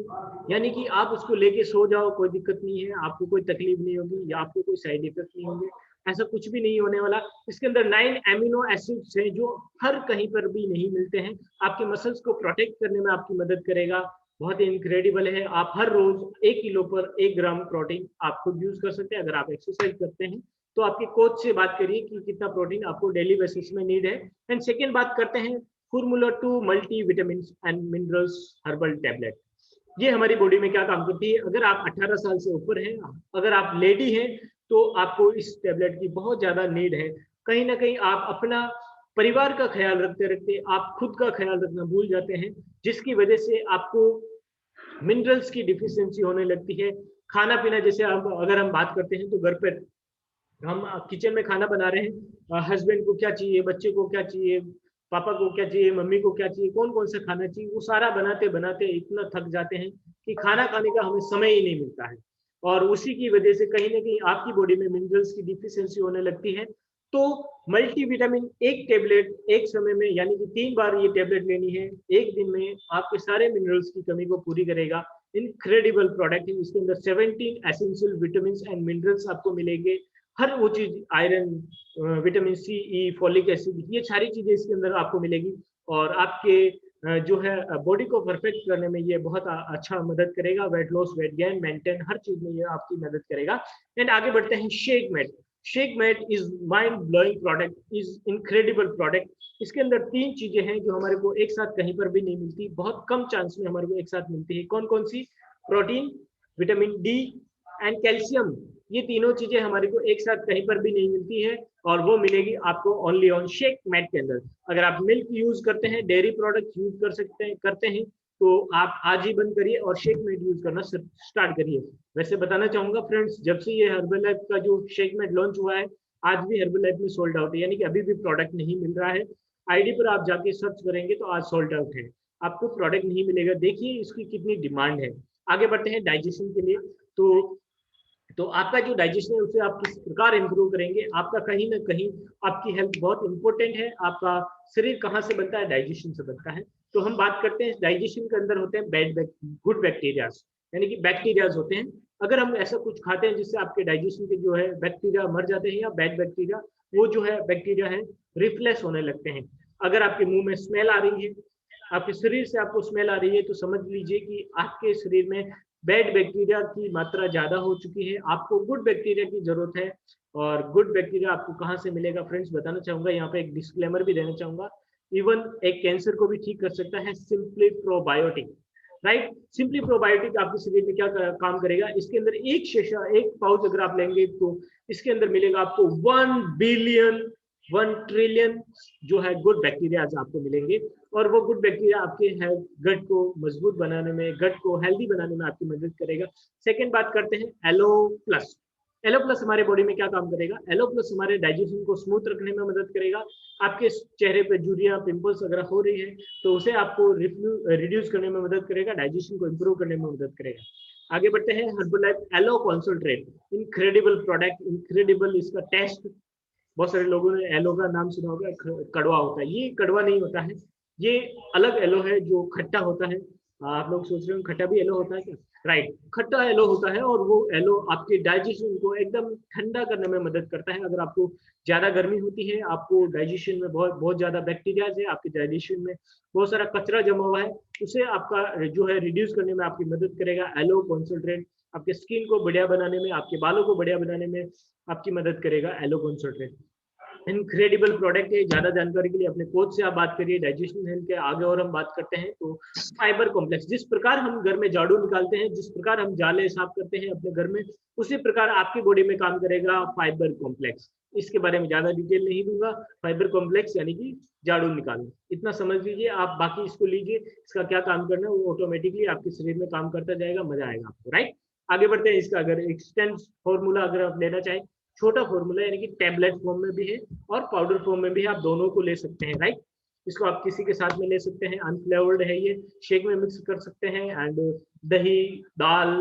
यानी कि आप उसको लेके सो जाओ, कोई दिक्कत नहीं है, आपको कोई तकलीफ नहीं होगी या आपको कोई साइड इफेक्ट नहीं होंगे, ऐसा कुछ भी नहीं होने वाला। इसके अंदर 9 एमिनो एसिड्स हैं जो हर कहीं पर भी नहीं मिलते हैं, आपके मसल्स को प्रोटेक्ट करने में आपकी मदद करेगा। बहुत ही इनक्रेडिबल है। आप हर रोज 1 किलो पर 1 ग्राम प्रोटीन आप खुद यूज कर सकते हैं। अगर आप एक्सरसाइज करते हैं तो आपके कोच से बात करिए कि कितना प्रोटीन आपको डेली बेसिस में नीड है। एंड सेकेंड बात करते हैं formula 2 multi vitamin and minerals herbal tablet. ये हमारी बॉडी में क्या काम करती है? अगर आप 18 साल से ऊपर हैं, अगर आप लेडी हैं, तो आपको इस टैबलेट की बहुत ज्यादा नीड है। कहीं ना कहीं आप अपना परिवार का ख्याल रखते रखते आप खुद का ख्याल रखना भूल जाते हैं, जिसकी वजह से आपको मिनरल्स की डिफिशियंसी होने लगती है। खाना पीना, जैसे अगर हम बात करते हैं तो घर पर हम किचन में खाना बना रहे हैं, हस्बैंड को क्या चाहिए, बच्चे को क्या चाहिए, पापा को क्या चाहिए, मम्मी को क्या चाहिए, कौन कौन सा खाना चाहिए, वो सारा बनाते बनाते इतना थक जाते हैं कि खाना खाने का हमें समय ही नहीं मिलता है। और उसी की वजह से कहीं ना कहीं आपकी बॉडी में मिनरल्स की डिफिशियंसी होने लगती है। तो मल्टीविटामिन एक टेबलेट एक समय में, यानी कि 3 बार ये टेबलेट लेनी है एक दिन में, आपके सारे मिनरल्स की कमी को पूरी करेगा। इनक्रेडिबल प्रोडक्ट है। इसके अंदर 17 एसेंशियल विटामिन एंड मिनरल्स आपको मिलेंगे। हर वो चीज, आयरन, विटामिन सी, ई, फॉलिक एसिड, ये सारी चीजें इसके अंदर आपको मिलेगी और आपके जो है बॉडी को परफेक्ट करने में ये बहुत अच्छा मदद करेगा। Weight loss, weight gain, maintain, हर चीज में ये आपकी मदद करेगा। एंड आगे बढ़ते हैं shake mate. Shake mate is mind blowing product, is incredible product. इसके अंदर 3 चीजें हैं जो हमारे को एक साथ कहीं पर भी नहीं मिलती, बहुत कम चांस में हमारे को एक साथ मिलती है। कौन कौन सी? Protein, vitamin D and calcium. ये तीनों चीजें हमारे को एक साथ कहीं पर भी नहीं मिलती है और वो मिलेगी आपको ओनली ऑन शेक मेट के अंदर। अगर आप मिल्क यूज करते हैं, डेयरी प्रोडक्ट यूज करते हैं तो आप आज ही बंद करिए और शेक मेट यूज करना स्टार्ट करिए। वैसे बताना चाहूंगा फ्रेंड्स, जब से ये हर्बल लाइफ का जो शेक मेट लॉन्च हुआ है, आज भी हर्बल लाइफ में सोल्ड आउट है, यानी कि अभी भी प्रोडक्ट नहीं मिल रहा है। आईडी पर आप जाके सर्च करेंगे तो आज सोल्ड आउट है, आपको प्रोडक्ट नहीं मिलेगा। देखिए इसकी कितनी डिमांड है। आगे बढ़ते हैं डाइजेशन के लिए। तो आपका जो डाइजेशन है उसे आप किस प्रकार इंप्रूव करेंगे? आपका कहीं ना कहीं आपकी हेल्थ बहुत इंपॉर्टेंट है। आपका शरीर कहाँ से बनता है? डाइजेशन से बनता है। तो हम बात करते हैं डाइजेशन के अंदर होते हैं गुड बैक्टीरियाज, यानी कि बैक्टीरियाज होते हैं। अगर हम ऐसा कुछ खाते हैं जिससे आपके डाइजेशन के जो है बैक्टीरिया मर जाते हैं या बैड बैक्टीरिया, वो जो है बैक्टीरिया है रिफ्लेक्स होने लगते हैं। अगर आपके मुंह में स्मेल आ रही है, आपके शरीर से आपको स्मेल आ रही है, तो समझ लीजिए कि आपके शरीर में बैड बैक्टीरिया की मात्रा ज्यादा हो चुकी है। आपको गुड बैक्टीरिया की जरूरत है। और गुड बैक्टीरिया आपको कहाँ से मिलेगा फ्रेंड्स, बताना चाहूंगा। यहाँ पे एक डिस्क्लेमर भी देना चाहूंगा इवन एक कैंसर को भी ठीक कर सकता है simply probiotic, right. Simply probiotic आपके शरीर में क्या काम करेगा, इसके अंदर एक शीशा, एक पाउच अगर आप लेंगे तो इसके अंदर मिलेगा आपको 1 बिलियन 1 ट्रिलियन जो है गुड बैक्टीरिया आपको मिलेंगे, और वो गुड बैक्टीरिया आपके गट को मजबूत बनाने में, गट को हेल्दी बनाने में आपकी मदद करेगा। सेकेंड बात करते हैं एलो प्लस। एलो प्लस हमारे बॉडी में क्या काम करेगा, एलो प्लस हमारे डाइजेशन को स्मूथ रखने में मदद करेगा। आपके चेहरे पे झुर्रियां, पिंपल्स अगर हो रही है तो उसे आपको रिड्यूस करने में मदद करेगा, डाइजेशन को इंप्रूव करने में मदद करेगा। आगे बढ़ते हैं, Herbalife aloe concentrate, incredible product, incredible इसका टेस्ट। बहुत सारे लोगों ने एलो का नाम सुना होगा, कड़वा होता है, ये कड़वा नहीं होता है, ये अलग एलो है जो खट्टा होता है। आप लोग सोच रहे हो खट्टा भी एलो होता है क्या, राइट, खट्टा एलो होता है, और वो एलो आपके डाइजेशन को एकदम ठंडा करने में मदद करता है। अगर आपको ज्यादा गर्मी होती है, आपको डाइजेशन में बहुत ज्यादा बैक्टीरिया है, आपके डाइजेशन में बहुत सारा कचरा जमा हुआ है, उसे आपका जो है रिड्यूस करने में आपकी मदद करेगा एलो कॉन्सनट्रेट। आपके स्किन को बढ़िया बनाने में, आपके बालों को बढ़िया बनाने में आपकी मदद करेगा एलो कॉन्सनट्रेट। इनक्रेडिबल प्रोडक्ट है। ज्यादा जानकारी के लिए अपने कोच से आप बात करिए डाइजेशन हेल्थ के आगे। और हम बात करते हैं तो फाइबर कॉम्प्लेक्स, जिस प्रकार हम घर में झाड़ू निकालते हैं, जिस प्रकार हम जाले साफ करते हैं अपने घर में, उसी प्रकार आपकी बॉडी में काम करेगा फाइबर कॉम्प्लेक्स। इसके बारे में ज्यादा डिटेल नहीं दूंगा। फाइबर कॉम्प्लेक्स यानी कि झाड़ू निकालना, इतना समझ लीजिए आप, बाकी इसको लीजिए, इसका क्या काम करना है वो ऑटोमेटिकली आपके शरीर में काम करता जाएगा, मजा आएगा आपको, राइट। आगे बढ़ते हैं, इसका अगर एक्सटेंस फॉर्मूला अगर आप लेना चाहें, छोटा फॉर्मूला यानी कि टैबलेट फॉर्म में भी है और पाउडर फॉर्म में भी है, आप दोनों को ले सकते हैं, राइट। इसको आप किसी के साथ में ले सकते हैं, अनफ्लेवर्ड है ये, शेक में मिक्स कर सकते हैं, एंड दही, दाल,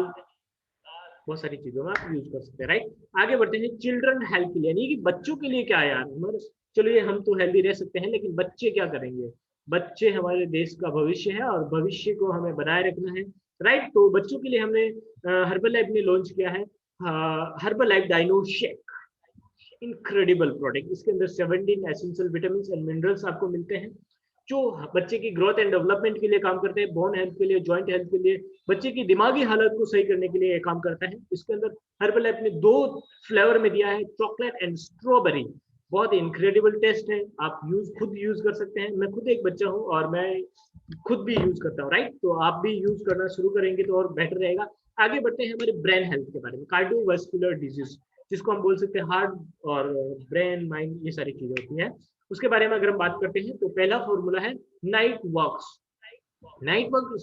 बहुत सारी चीजों में आप यूज कर सकते हैं, राइट। आगे बढ़ते हैं, चिल्ड्रन हेल्थ के लिए, यानी कि बच्चों के लिए क्या है यार, हमारे चलिए हम तो हेल्दी रह सकते हैं, लेकिन बच्चे क्या करेंगे, बच्चे हमारे देश का भविष्य है और भविष्य को हमें बनाए रखना है, राइट। तो बच्चों के लिए हमने हर्बलाइफ ने लॉन्च किया है Herbalife dino shake, incredible product. इसके अंदर 17 एसेंशियल विटामिन एंड मिनरल्स आपको मिलते हैं जो बच्चे की ग्रोथ एंड डेवलपमेंट के लिए काम करते हैं, बोन हेल्थ के लिए, जॉइंट हेल्थ के लिए, बच्चे की दिमागी हालत को सही करने के लिए ये काम करता है। इसके अंदर हर्बलाइफ ने 2 फ्लेवर में दिया है, चॉकलेट एंड स्ट्रॉबेरी। बहुत इनक्रेडिबल टेस्ट है, आप खुद यूज कर सकते हैं। मैं खुद एक बच्चा हूँ और मैं खुद भी यूज करता हूँ, राइट। तो आप भी यूज करना शुरू करेंगे तो और बेटर रहेगा। आगे बढ़ते हैं हमारे ब्रेन हेल्थ के बारे में, कार्डियोवास्कुलर डिजीज, जिसको हम बोल सकते हैं हार्ट और ब्रेन, माइंड, ये सारी चीजें होती हैं। उसके बारे में अगर हम बात करते हैं तो पहला फॉर्मूला है Niteworks. Niteworks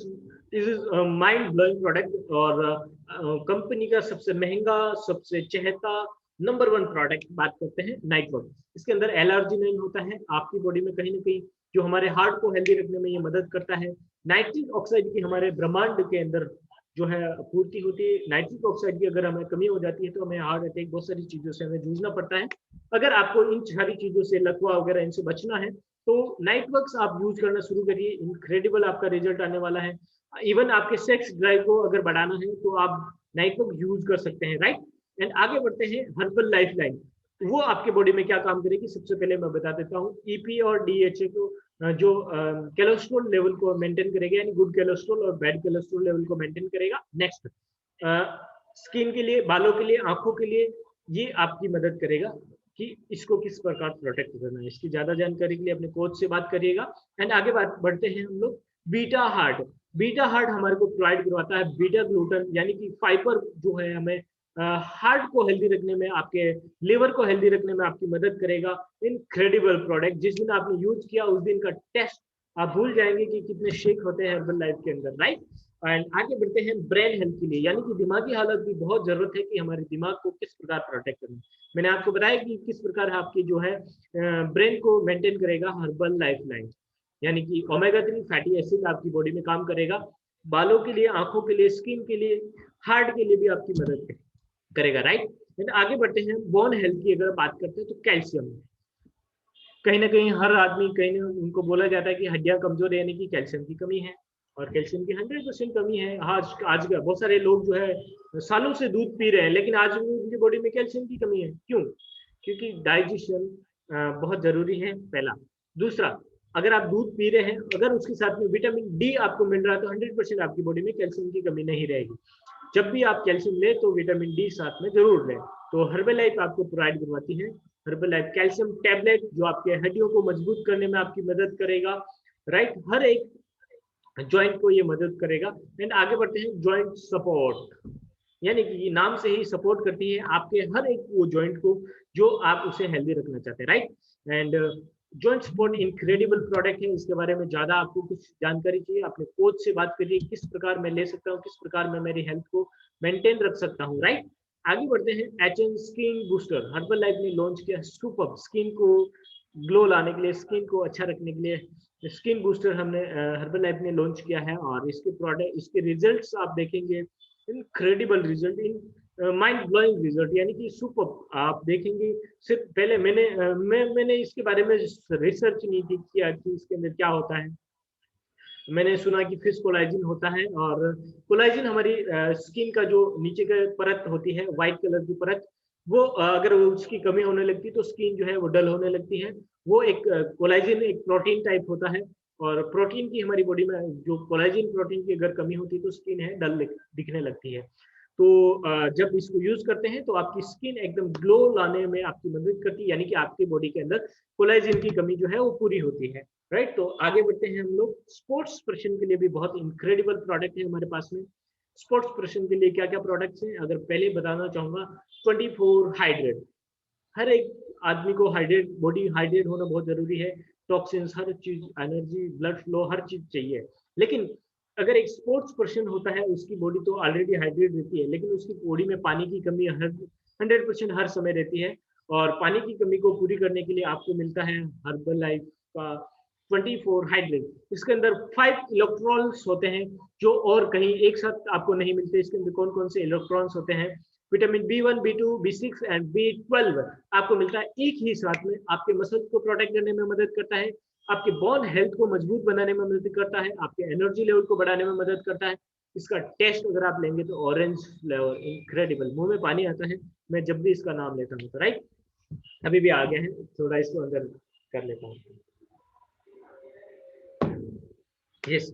is mind blowing product और कंपनी का सबसे महंगा, सबसे चहेता नंबर 1 प्रोडक्ट बात करते हैं नाइट वॉक। इसके अंदर एलर्जिनिन होता है, आपकी बॉडी में कहीं ना कहीं जो हमारे हार्ट को हेल्दी रखने में ये मदद करता है। नाइट्रिक ऑक्साइड की हमारे ब्रह्मांड के अंदर जो है पूर्ति होती है। नाइट्रिक ऑक्साइड की अगर हमें कमी हो जाती है तो हमें हार्ट अटैक, बहुत सारी चीजों से हमें जूझना पड़ता है। अगर आपको इन सारी चीजों से, लकवा वगैरह, इनसे बचना है तो नाइट वर्क्स आप यूज करना शुरू करिए, इनक्रेडिबल आपका रिजल्ट आने वाला है। इवन आपके सेक्स ड्राइव को अगर बढ़ाना है तो आप नाइट वर्क यूज कर सकते हैं, राइट। एंड आगे बढ़ते हैं हर्बल लाइफ लाइन, वो आपके बॉडी में क्या काम करेगी। सबसे पहले मैं बता देता हूँ, ईपी और डीएचए को जो कोलेस्ट्रॉल लेवल को मेंटेन करेगा, यानी गुड कोलेस्ट्रॉल और बैड कोलेस्ट्रॉल लेवल को मेंटेन करेगा। नेक्स्ट, स्किन के लिए, बालों के लिए, आंखों के लिए ये आपकी मदद करेगा कि इसको किस प्रकार प्रोटेक्ट करना है। इसकी ज्यादा जानकारी के लिए अपने कोच से बात करिएगा। एंड आगे बढ़ते हैं हम लोग बीटा हार्ट। बीटा हार्ट हमारे को प्रोवाइड करवाता है बीटा ग्लूटन, यानी कि फाइबर जो है हमें हार्ट को हेल्दी रखने में, आपके लिवर को हेल्दी रखने में आपकी मदद करेगा। इनक्रेडिबल प्रोडक्ट, जिस दिन आपने यूज किया उस दिन का टेस्ट आप भूल जाएंगे कि कितने शेक होते हैं हर्बल लाइफ के अंदर, राइट। एंड आगे बढ़ते हैं ब्रेन हेल्थ के लिए, यानी कि दिमागी हालत भी बहुत जरूरत है कि हमारे दिमाग को किस प्रकार प्रोटेक्ट करना। मैंने आपको बताया कि किस प्रकार आपकी जो है ब्रेन को मेंटेन करेगा हर्बल लाइफ लाइन, यानी कि ओमेगा 3 फैटी एसिड आपकी बॉडी में काम करेगा। बालों के लिए, आंखों के लिए, स्किन के लिए, हार्ट के लिए भी आपकी मदद करेगा, राइट। आगे बढ़ते हैं बोन हेल्थ की अगर बात करते हैं तो कैल्शियम, कहीं ना कहीं हर आदमी, कहीं ना उनको बोला जाता है कि हड्डियां कमजोर है, यानी कि कैल्शियम की कमी है, और कैल्शियम की 100% कमी है। आज का बहुत सारे लोग जो है सालों से दूध पी रहे हैं, लेकिन आज उनकी बॉडी में कैल्शियम की कमी है। क्यों? क्योंकि डाइजेशन बहुत जरूरी है, पहला। दूसरा, अगर आप दूध पी रहे हैं, अगर उसके साथ में विटामिन डी आपको मिल रहा है तो 100% आपकी बॉडी में कैल्शियम की कमी नहीं रहेगी। जब भी आप कैल्शियम लें तो विटामिन डी साथ में जरूर लें। तो हर्बल लाइफ आपको प्रोवाइड करवाती है हर्बल लाइफ कैल्शियम टैबलेट जो आपके हड्डियों को मजबूत करने में आपकी मदद करेगा, राइट, हर एक जॉइंट को ये मदद करेगा। एंड आगे बढ़ते हैं, जॉइंट सपोर्ट, यानी कि ये नाम से ही सपोर्ट करती है आपके हर एक वो जॉइंट को जो आप उसे हेल्दी रखना चाहते हैं, right. And joint support incredible product है, इसके बारे में ज्यादा आपको कुछ जानकारी चाहिए, अपने कोच से बात करिए किस प्रकार मैं ले सकता हूँ, किस प्रकार मैं मेरी हेल्थ को मेंटेन रख सकता हूँ, राइट। आगे बढ़ते हैं, HN skin booster, Herbalife ने लॉन्च किया सुपर स्किन को ग्लो लाने के लिए, स्किन को अच्छा रखने के लिए स्किन बूस्टर हमने हर्बल लाइफ ने लॉन्च किया है। और इसके प्रोडक्ट, इसके रिजल्ट्स आप देखेंगे, इनक्रेडिबल रिजल्ट, इन माइंड ब्लोइंग रिजल्ट, यानी कि सुपर आप देखेंगे। सिर्फ पहले मैंने इसके बारे में रिसर्च नहीं किया कि इसके अंदर क्या होता है। मैंने सुना कि फिश कोलाजिन होता है, और कोलाजिन हमारी स्किन का जो नीचे का परत होती है, व्हाइट कलर की परत, वो अगर उसकी कमी होने लगती है तो स्किन जो है वो डल होने लगती है। वो एक कोलाजिन एक प्रोटीन टाइप होता है, और प्रोटीन की हमारी बॉडी में जो कोलाजिन प्रोटीन की अगर कमी होती है तो स्किन है डल दिखने लगती है। तो जब इसको यूज करते हैं तो आपकी स्किन एकदम ग्लो लाने में आपकी मदद करती है, यानी कि आपकी बॉडी के अंदर कोलाजिन की कमी जो है वो पूरी होती है, राइट। तो आगे बढ़ते हैं हम लोग, स्पोर्ट्स पर्सन के लिए भी बहुत इनक्रेडिबल प्रोडक्ट है हमारे पास में। स्पोर्ट्स पर्सन के लिए क्या क्या प्रोडक्ट्स हैं, अगर पहले बताना चाहूंगा, 24 हाइड्रेट, हर एक आदमी को हाइड्रेट, बॉडी हाइड्रेट होना बहुत जरूरी है, टॉक्सिन्स, हर चीज, एनर्जी, ब्लड फ्लो, हर चीज चाहिए। लेकिन अगर एक स्पोर्ट्स पर्सन होता है, उसकी बॉडी तो ऑलरेडी हाइड्रेट रहती है, लेकिन उसकी बॉडी में पानी की कमी 100% हर समय रहती है, और पानी की कमी को पूरी करने के लिए आपको मिलता है हर्बल लाइफ का 24 हाइड्रेट। इसके अंदर 5 इलेक्ट्रॉन्स होते हैं जो और कहीं एक साथ आपको नहीं मिलते। इसके अंदर कौन कौन से इलेक्ट्रॉन्स होते हैं, vitamin B1, B2, B6 and B12 आपको मिलता है एक ही साथ में। आपके मसल्स को प्रोटेक्ट करने में मदद करता है, आपके बोन हेल्थ को मजबूत बनाने में मदद करता है, आपके एनर्जी लेवल को बढ़ाने में मदद करता है। इसका टेस्ट अगर आप लेंगे तो ऑरेंज फ्लेवर, इनक्रेडिबल, मुंह में पानी आता है मैं जब भी इसका नाम लेता हूँ, तो राइट। अभी भी आ गया है, थोड़ा इसको अंदर कर लेता हूँ। यस,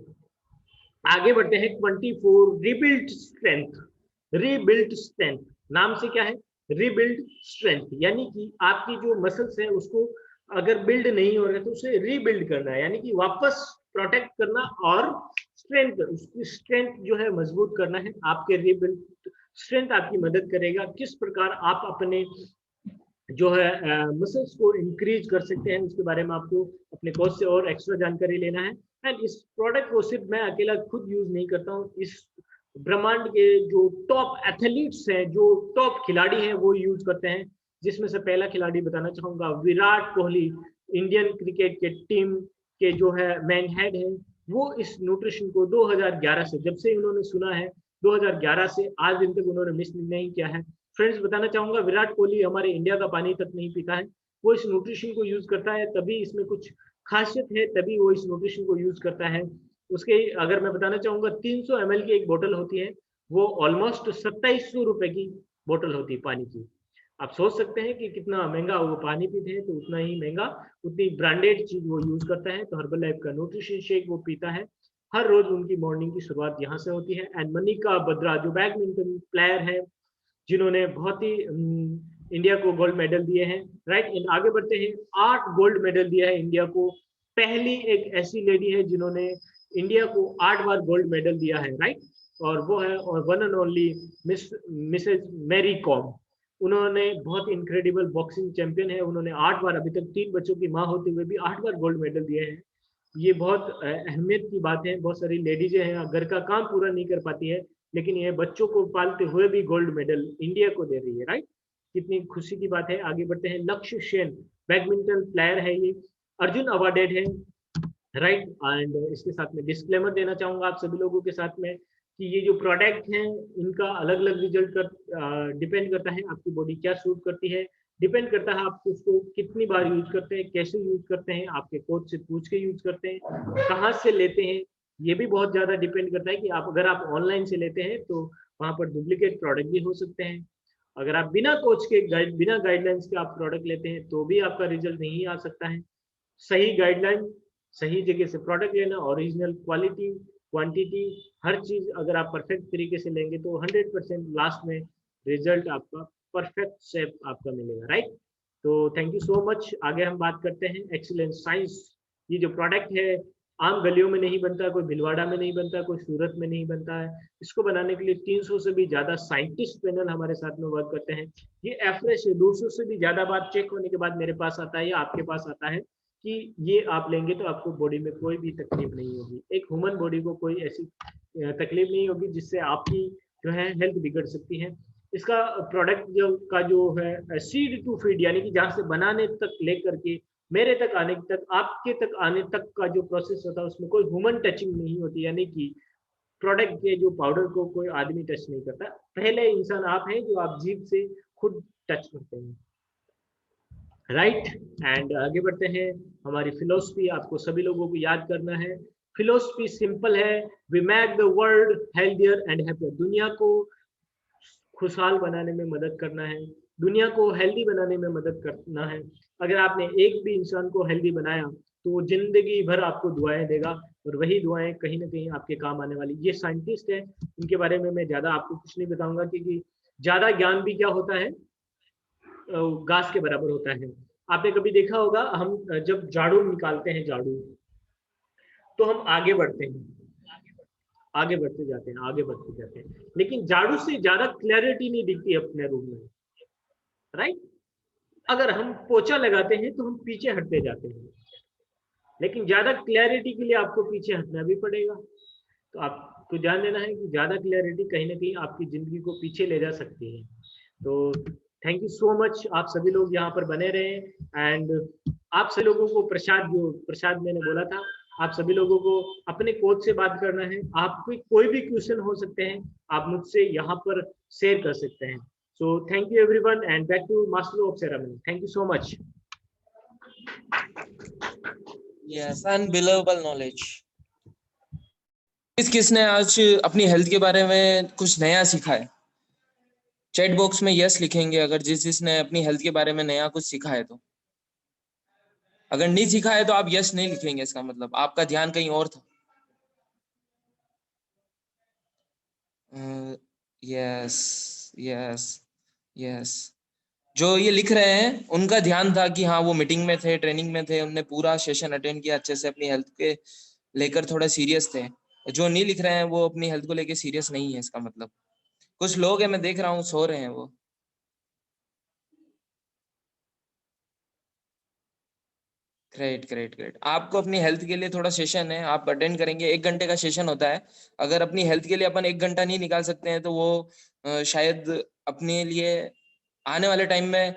आगे बढ़ते हैं, 24 रिबिल्ड स्ट्रेंथ। रीबिल्ड स्ट्रेंथ नाम से क्या है, रीबिल्ड स्ट्रेंथ, यानी कि आपकी जो मसल्स है उसको अगर बिल्ड नहीं हो रहे तो उसे रीबिल्ड करना है, यानी कि वापस प्रोटेक्ट करना, और स्ट्रेंथ, उसकी स्ट्रेंथ जो है मजबूत करना है। आपके रीबिल्ड स्ट्रेंथ आपकी मदद करेगा किस प्रकार आप अपने जो है मसल्स को इंक्रीज कर सकते हैं, उसके बारे में आपको अपने कोच से और एक्स्ट्रा जानकारी लेना है। एंड इस प्रोडक्ट को सिर्फ मैं अकेला खुद यूज नहीं करता हूँ, इस ब्रह्मांड के जो टॉप एथलीट्स हैं, जो टॉप खिलाड़ी हैं, वो यूज करते हैं। जिसमें से पहला खिलाड़ी बताना चाहूंगा, विराट कोहली, इंडियन क्रिकेट के टीम के जो है मैन हेड है, वो इस न्यूट्रिशन को 2011 से, जब से उन्होंने सुना है 2011 से आज दिन तक उन्होंने मिस नहीं किया है। फ्रेंड्स, बताना चाहूंगा, विराट कोहली हमारे इंडिया का पानी तक नहीं पीता है, वो इस न्यूट्रिशन को यूज करता है, तभी इसमें कुछ खासियत है, तभी वो इस न्यूट्रिशन को यूज करता है। उसके अगर मैं बताना चाहूंगा, 300 ml की एक बोतल होती है, वो ऑलमोस्ट 2700 रुपए की बोतल होती है पानी की। आप सोच सकते हैं कि कितना महंगा वो पानी पीते हैं, तो उतना ही महंगा, उतनी ब्रांडेड चीज वो यूज करता है। तो हर्बल लाइफ का न्यूट्रिशन शेक वो पीता है, हर रोज उनकी मॉर्निंग की शुरुआत यहाँ से होती है। एंड मनिका बत्रा जो बैडमिंटन प्लेयर है, जिन्होंने बहुत ही इंडिया को गोल्ड मेडल दिए हैं, राइट। एंड आगे बढ़ते हैं, 8 गोल्ड मेडल दिया है इंडिया को, पहली एक ऐसी लेडी है जिन्होंने इंडिया को 8 बार गोल्ड मेडल दिया है, राइट। और वो है और one and only Mrs Mary Kom. उन्होंने बहुत इनक्रेडिबल बॉक्सिंग चैंपियन है, उन्होंने 8 बार, अभी तक 3 बच्चों की माँ होते हुए भी 8 बार गोल्ड मेडल दिए हैं। ये बहुत अहमियत की बात है। बहुत सारी लेडीजें हैं, घर का काम पूरा नहीं कर पाती है, लेकिन ये बच्चों को पालते हुए भी गोल्ड मेडल इंडिया को दे रही है, राइट। कितनी खुशी की बात है। आगे बढ़ते हैं, लक्ष्य सेन बैडमिंटन प्लेयर है, ये अर्जुन अवार्डेड है, राइट। एंड इसके साथ में डिस्क्लेमर देना चाहूंगा आप सभी लोगों के साथ में कि ये जो प्रोडक्ट हैं इनका अलग अलग रिजल्ट डिपेंड करता है, आपकी बॉडी क्या सूट करती है, डिपेंड करता है आप उसको कितनी बार यूज करते हैं, कैसे यूज करते हैं, आपके कोच से पूछ के यूज करते हैं, कहाँ से लेते हैं, ये भी बहुत ज्यादा डिपेंड करता है कि आप अगर आप ऑनलाइन से लेते हैं तो वहाँ पर डुप्लीकेट प्रोडक्ट भी हो सकते हैं। अगर आप बिना कोच के बिना गाइडलाइंस के आप प्रोडक्ट लेते हैं तो भी आपका रिजल्ट नहीं आ सकता है। सही गाइडलाइन, सही जगह से प्रोडक्ट लेना, ओरिजिनल क्वालिटी, क्वांटिटी, हर चीज अगर आप परफेक्ट तरीके से लेंगे तो 100% लास्ट में रिजल्ट आपका परफेक्ट शेप आपका मिलेगा, राइट। तो थैंक यू सो मच। आगे हम बात करते हैं एक्सीलेंस साइंस। ये जो प्रोडक्ट है आम गलियों में नहीं बनता, कोई भिलवाड़ा में नहीं बनता, कोई सूरत में नहीं बनता है। इसको बनाने के लिए 300 से भी ज्यादा साइंटिस्ट पैनल हमारे साथ में वर्क करते हैं। ये एवरेज 200 से भी ज्यादा बार चेक होने के बाद मेरे पास आता है या आपके पास आता है कि ये आप लेंगे तो आपको बॉडी में कोई भी तकलीफ नहीं होगी। एक ह्यूमन बॉडी को कोई ऐसी तकलीफ नहीं होगी जिससे आपकी जो है हेल्थ बिगड़ सकती है। इसका प्रोडक्ट जो है सीड टू फीड, यानी कि जहाँ से बनाने तक लेकर के मेरे तक आने तक, आपके तक आने तक का जो प्रोसेस होता है उसमें कोई ह्यूमन टचिंग नहीं होती, यानी कि प्रोडक्ट के जो पाउडर को कोई आदमी टच नहीं करता। पहले इंसान आप हैं जो आप जीभ से खुद टच करते हैं, राइट। एंड आगे बढ़ते हैं। हमारी फिलोसफी आपको सभी लोगों को याद करना है। फिलोसफी सिंपल है, we make the world healthier and happier. दुनिया को खुशहाल बनाने में मदद करना है, दुनिया को हेल्दी बनाने में मदद करना है। अगर आपने एक भी इंसान को हेल्दी बनाया तो वो जिंदगी भर आपको दुआएं देगा, और वही दुआएं कहीं ना कहीं आपके काम आने वाली। ये साइंटिस्ट है, उनके बारे में मैं ज्यादा आपको कुछ नहीं बताऊंगा, क्योंकि ज्यादा ज्ञान भी क्या होता है, घास के बराबर होता है। आपने कभी देखा होगा, हम जब झाड़ू निकालते हैं झाड़ू, तो हम आगे बढ़ते हैं, आगे बढ़ते जाते हैं, आगे बढ़ते जाते हैं, लेकिन झाड़ू से ज्यादा क्लैरिटी नहीं दिखती अपने रूम में, राइट। अगर हम पोछा लगाते हैं तो हम पीछे हटते जाते हैं, लेकिन ज्यादा क्लैरिटी के लिए आपको पीछे हटना भी पड़ेगा। तो आपको ध्यान देना है कि ज्यादा क्लैरिटी कहीं ना कहीं आपकी जिंदगी को पीछे ले जा सकती है। तो थैंक यू सो मच, आप सभी लोग यहाँ पर बने रहे। एंड आप सभी लोगों को प्रसाद मैंने बोला था, आप सभी लोगों को अपने कोच से बात करना है। आपको कोई भी क्वेश्चन हो सकते हैं, आप मुझसे यहाँ पर शेयर कर सकते हैं। So thank you everyone and back to master of ceremony. Thank you so much. Yes, unbelievable knowledge. किसने आज अपनी हेल्थ के बारे में कुछ नया सीखा है? चैट बॉक्स में यस लिखेंगे अगर जिसने अपनी हेल्थ के बारे में नया कुछ सीखा है। तो अगर नहीं सीखा है तो आप यस नहीं लिखेंगे, इसका मतलब आपका ध्यान कहीं और था। यस यस यस, जो ये लिख रहे हैं उनका ध्यान था कि हाँ वो मीटिंग में थे, ट्रेनिंग में थे, उनने पूरा सेशन अटेंड किया अच्छे से, अपनी हेल्थ के लेकर थोड़ा सीरियस थे। जो नहीं लिख रहे हैं वो अपनी हेल्थ को लेकर सीरियस नहीं है, इसका मतलब। कुछ लोग हैं, मैं देख रहा हूँ, सो रहे हैं वो। Great great great. आपको अपनी हेल्थ के लिए थोड़ा सेशन है, आप अटेंड करेंगे, 1 घंटे का सेशन होता है। अगर अपनी हेल्थ के लिए अपन 1 घंटा नहीं निकाल सकते हैं तो वो शायद अपने लिए आने वाले टाइम में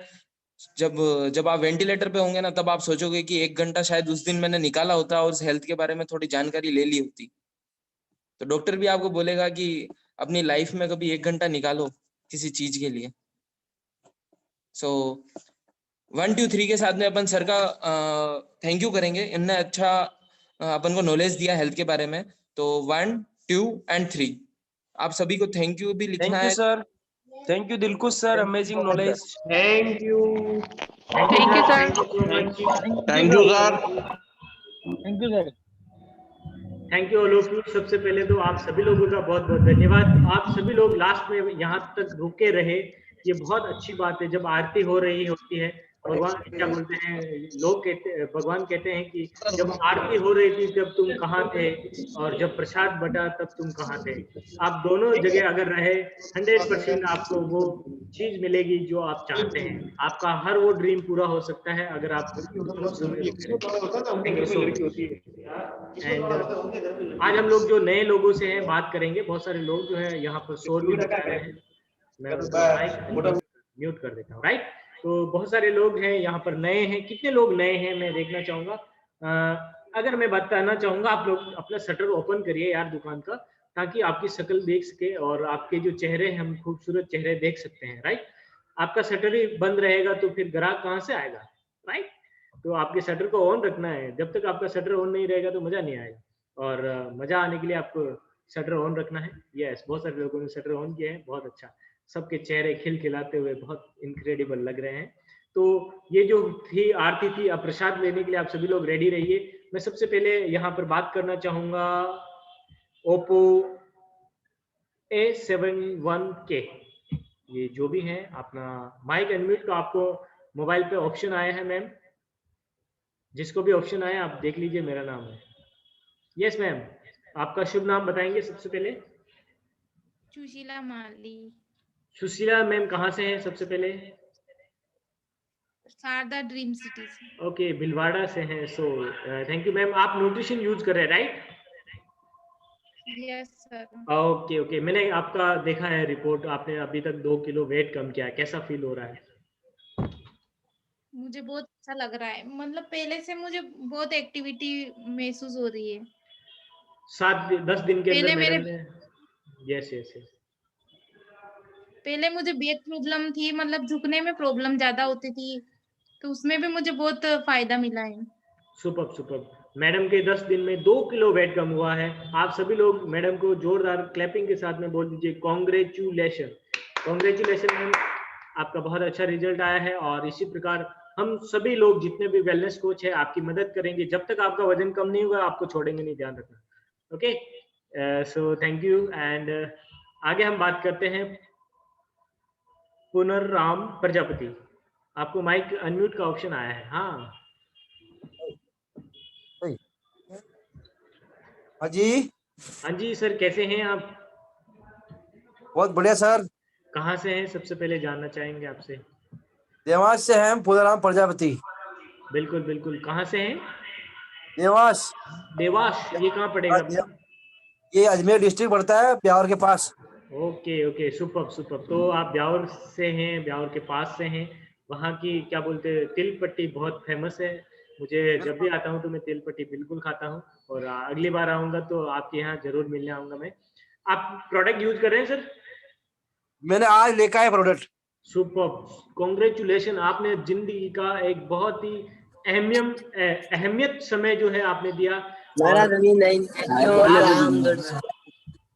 जब आप वेंटिलेटर पे होंगे ना, तब आप सोचोगे कि 1 घंटा शायद उस दिन मैंने निकाला होता और उस हेल्थ के बारे में थोड़ी जानकारी ले ली होती। तो डॉक्टर भी आपको बोलेगा कि अपनी लाइफ में कभी 1 घंटा निकालो किसी चीज के लिए। सो 1 2 3 के साथ में अपन सर का थैंक यू करेंगे, इनने अच्छा अपन को नॉलेज दिया हेल्थ के बारे में। तो 1 2 एंड 3 आप सभी को थैंक यू भी लिखना थैंक यू है। Sir, thank you Dilkhush sir, amazing knowledge. Thank you Thank you, sir. Thank you sir. Thank you sir. Thank you all of you. सबसे पहले तो आप सभी लोगों का बहुत बहुत धन्यवाद। आप सभी लोग लास्ट में यहाँ तक रुके रहे, ये बहुत अच्छी बात है। जब आरती हो रही होती है, भगवान क्या बोलते हैं, भगवान कहते हैं कि जब आरती हो रही थी तब तुम कहाँ थे, और जब प्रसाद बटा तब तुम कहाँ थे। आप दोनों जगह अगर रहे 100% आपको वो चीज मिलेगी जो आप चाहते हैं। आपका हर वो ड्रीम पूरा हो सकता है अगर आप एंड आज हम लोग जो नए लोगों से हैं बात करेंगे। बहुत सारे लोग जो है यहाँ पर शोर भी मचा रहे हैं, मैं म्यूट कर देता हूँ, राइट। तो बहुत सारे लोग हैं यहाँ पर नए हैं। कितने लोग नए हैं मैं देखना चाहूंगा। अगर मैं बताना चाहूंगा, आप लोग अपना शटर ओपन करिए यार दुकान का, ताकि आपकी शक्ल देख सके और आपके जो चेहरे हैं, हम खूबसूरत चेहरे देख सकते हैं, राइट। आपका शटर ही बंद रहेगा तो फिर ग्राहक कहाँ से आएगा, राइट। तो आपके शटर को ऑन रखना है। जब तक आपका शटर ऑन नहीं रहेगा तो मजा नहीं आएगा, और मजा आने के लिए आपको शटर ऑन रखना है। यस, बहुत सारे लोगों ने शटर ऑन किया है, बहुत अच्छा। सबके चेहरे खिलखिलाते हुए बहुत इनक्रेडिबल लग रहे हैं। तो ये जो थी आरती थी, अब प्रसाद लेने के लिए आप सभी लोग रेडी रहिए। मैं सबसे पहले यहाँ पर बात करना चाहूंगा ओप्पो A71K। ये जो भी है अपना माइक अनम्यूट का आपको मोबाइल पे ऑप्शन आया है मैम, जिसको भी ऑप्शन आया आप देख लीजिए, मेरा नाम है। यस मैम, आपका शुभ नाम बताएंगे सबसे पहले? सुशीला माली, सुशीला मैम कहाँ से हैं सबसे पहले? शारदा ड्रीम सिटी से। ओके, भिलवाड़ा से हैं। So thank you ma'am. आप न्यूट्रिशन यूज कर रहे हैं right? Yes sir. Okay okay, मैंने आपका देखा है रिपोर्ट, आपने अभी तक 2 किलो वेट कम किया है, कैसा फील हो रहा है? मुझे बहुत अच्छा लग रहा है, मतलब पहले से मुझे बहुत एक्टिविटी महसूस हो रही है। 10 दिन के अंदर पहले मेरे मैडम ने। Yes yes yes. पहले मुझे बैक प्रॉब्लम थी, मतलब झुकने में प्रॉब्लम ज्यादा होती थी, तो उसमें भी मुझे बहुत फायदा मिला है। सुपर सुपर, मैडम के 10 दिन में 2 किलो वेट कम हुआ है। आप सभी लोग मैडम को जोरदार क्लैपिंग के साथ में बोल दीजिए कॉन्ग्रेचुलेशन। कॉन्ग्रेचुलेशन मैम, आपका बहुत अच्छा रिजल्ट आया है। और इसी प्रकार हम सभी लोग जितने भी वेलनेस कोच है आपकी मदद करेंगे, जब तक आपका वजन कम नहीं होगा आपको छोड़ेंगे नहीं, ध्यान रखना। Okay, so thank you. And आगे हम बात करते हैं पुनर्राम प्रजापति। आपको माइक अनम्यूट का ऑप्शन आया है। हाँ हाँ जी, हाँ जी सर, कैसे हैं आप? बहुत बढ़िया सर। कहाँ से हैं सबसे पहले जानना चाहेंगे आपसे? देवास से हैं, पुनराम प्रजापति। बिल्कुल बिल्कुल, कहाँ से हैं? देवास। देवास, ये कहाँ पड़ेगा अपना? ये अजमेर डिस्ट्रिक्ट पड़ता है, ब्यावर के पास। Okay okay, super super. तो आप ब्यावर से हैं, ब्यावर के पास से हैं। वहाँ की क्या बोलते हैं, तिल पट्टी बहुत फेमस है। मुझे जब भी आता हूँ तो मैं तिल पट्टी बिल्कुल खाता हूँ, और अगली बार आऊँगा तो आपके यहाँ जरूर मिलने आऊँगा मैं। आप प्रोडक्ट यूज कर रहे हैं सर? मैंने आज लेकर आया प्रोडक्ट। Super, congratulation. आपने जिंदगी का एक बहुत ही अहमियत समय जो है आपने दिया। और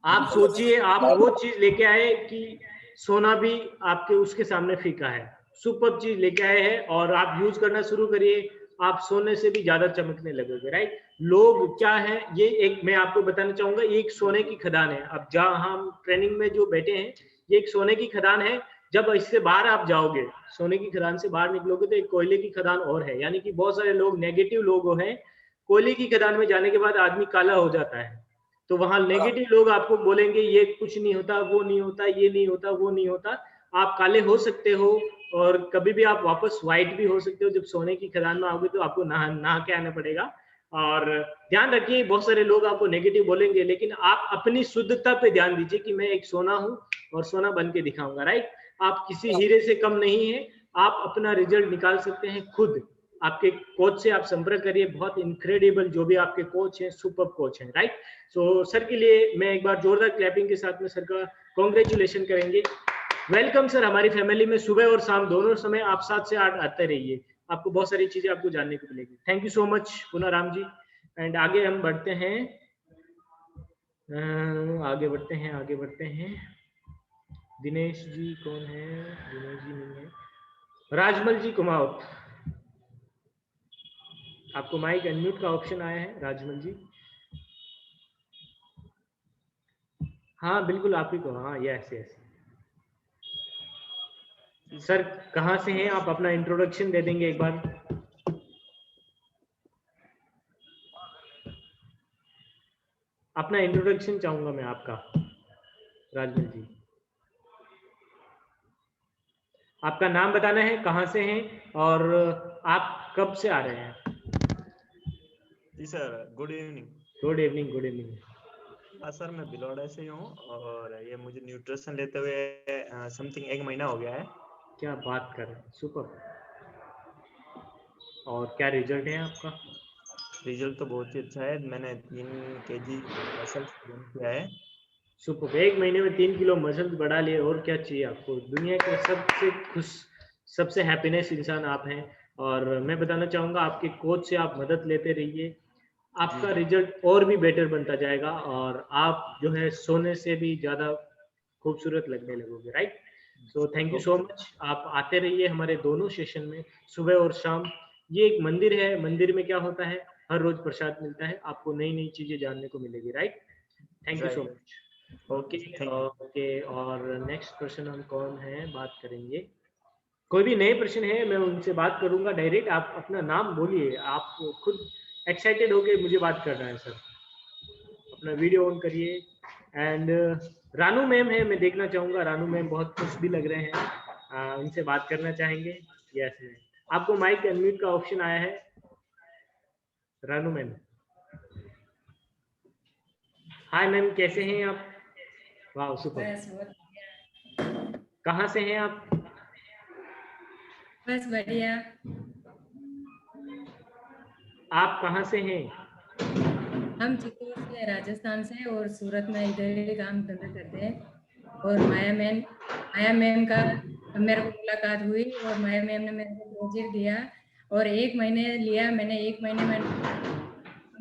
आप सोचिए, आप वो चीज लेके आए कि सोना भी आपके उसके सामने फीका है। सुपर चीज लेके आए हैं और आप यूज करना शुरू करिए, आप सोने से भी ज्यादा चमकने लगोगे। राइट? लोग क्या है, ये एक मैं आपको बताना चाहूंगा, ये एक सोने की खदान है। अब जहां हम ट्रेनिंग में जो बैठे हैं, ये एक सोने की खदान है। जब इससे बाहर आप जाओगे, सोने की खदान से बाहर निकलोगे तो एक कोयले की खदान और है। यानी कि बहुत सारे लोग नेगेटिव लोग हैं, कोयले की खदान में जाने के बाद आदमी काला हो जाता है। तो वहां नेगेटिव लोग आपको बोलेंगे ये कुछ नहीं होता, वो नहीं होता, ये नहीं होता, वो नहीं होता। आप काले हो सकते हो और कभी भी आप वापस व्हाइट भी हो सकते हो। जब सोने की खदान में आओगे तो आपको नहा के आना पड़ेगा। और ध्यान रखिए, बहुत सारे लोग आपको नेगेटिव बोलेंगे, लेकिन आप अपनी शुद्धता पे ध्यान दीजिए कि मैं एक सोना हूं और सोना बन के दिखाऊंगा। राइट? आप किसी हीरे से कम नहीं है, आप अपना रिजल्ट निकाल सकते हैं खुद। आपके कोच से आप संपर्क करिए, बहुत इनक्रेडिबल जो भी आपके कोच हैं, सुपर कोच हैं। राइट? सो सर के लिए मैं एक बार जोरदार क्लैपिंग के साथ में सर का कॉन्ग्रेचुलेशन करेंगे। वेलकम सर, हमारी फैमिली में सुबह और शाम दोनों समय आप 7 से 8 आते रहिए, आपको बहुत सारी चीजें आपको जानने को मिलेगी। Thank you so much Punaram ji. And आगे हम बढ़ते हैं, आगे बढ़ते हैं। दिनेश जी कौन है? दिनेश जी नहीं है, राजमल जी कुमाऊत। आपको माइक अनम्यूट का ऑप्शन आया है राजमल जी। हाँ बिल्कुल आप ही को। हाँ यस यस सर, कहाँ से हैं आप? अपना इंट्रोडक्शन दे देंगे एक बार? अपना इंट्रोडक्शन चाहूंगा मैं आपका, राजमल जी। आपका नाम बताना है, कहाँ से हैं और आप कब से आ रहे हैं? जी sir, good evening. Good evening, good evening. हाँ सर, मैं भिलवाड़ा से हूँ और ये मुझे न्यूट्रिशन लेते हुए समथिंग 1 महीना हो गया है। क्या बात कर रहे हैं, सुपर। और क्या रिजल्ट है आपका? रिजल्ट तो बहुत ही अच्छा है, मैंने 3 kg मसल्स गेन किया है। सुपर, 1 महीने में 3 किलो मसल्स बढ़ा लिए, और क्या चाहिए आपको? दुनिया के सबसे खुश, सबसे हैप्पीनेस इंसान आप हैं। और मैं बताना चाहूँगा, आपके कोच से आप मदद लेते रहिए, आपका रिजल्ट और भी बेटर बनता जाएगा और आप जो है सोने से भी ज़्यादा खूबसूरत लगने लगोगे। Right? So thank you so much. आप आते रहिए हमारे दोनों सेशन में, सुबह और शाम। ये एक मंदिर है, मंदिर में क्या होता है, हर रोज प्रसाद मिलता है, आपको नई नई चीजें जानने को मिलेगी। Right? Thank you so much. Okay okay. और नेक्स्ट पर्सन हम कौन है बात करेंगे? कोई भी नए प्रश्न है मैं उनसे बात करूंगा डायरेक्ट। आप अपना नाम बोलिए, आप खुद एक्साइटेड होके मुझे बात कर रहे हैं सर। अपना वीडियो ऑन करिए। एंड रानू मैम है, मैं देखना चाहूंगा। रानू मैम बहुत खुश भी लग रहे हैं, उनसे बात करना चाहेंगे। यस मैम, आपको माइक अनम्यूट का ऑप्शन आया है रानू मैम। हाय मैम, कैसे हैं आप? वाह सुपर। कहाँ से हैं आप? बस बढ़िया। आप कहाँ से हैं? हम चित्तौड़ से, राजस्थान से, और सूरत में इधर ही काम धंधा करते हैं। और माया मैम का मेरे को मुलाकात हुई और माया मैम ने मेरे को प्रोजेक्ट दिया और 1 महीने लिया मैंने। 1 महीने में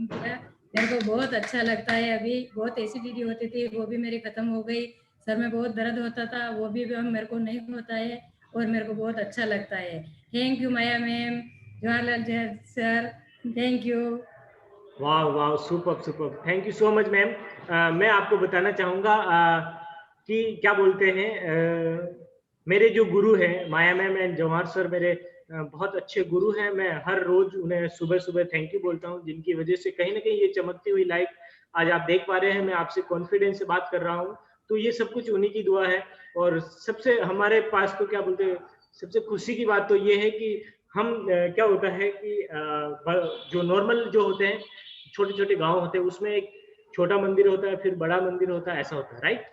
किया, मेरे को बहुत अच्छा लगता है। अभी बहुत एसिडिटी होती थी, वो भी मेरी खत्म हो गई। सर में बहुत दर्द होता था, वो भी मेरे को नहीं होता है और मेरे को बहुत अच्छा लगता है। Thank you Maya ma'am, Jawaharlal sir, thank you. वाह वाह, super super, thank you so much ma'am. मैं आपको बताना चाहूँगा कि क्या बोलते हैं, मेरे जो गुरु हैं माया मैम एंड जवाहर सर, मेरे बहुत अच्छे गुरु हैं। मैं हर रोज उन्हें सुबह सुबह थैंक यू बोलता हूँ, जिनकी वजह से कहीं ना कहीं ये चमकती हुई लाइट आज आप देख पा रहे हैं। मैं आपसे कॉन्फिडेंस से बात कर रहा हूँ, तो ये सब कुछ उन्हीं की दुआ है। और सबसे हमारे पास तो क्या बोलते हैं, सबसे खुशी की बात तो ये है कि हम क्या होता है कि जो नॉर्मल जो होते हैं, छोटे छोटे गांव होते हैं, उसमें एक छोटा मंदिर होता है, फिर बड़ा मंदिर होता है, ऐसा होता है, राइट?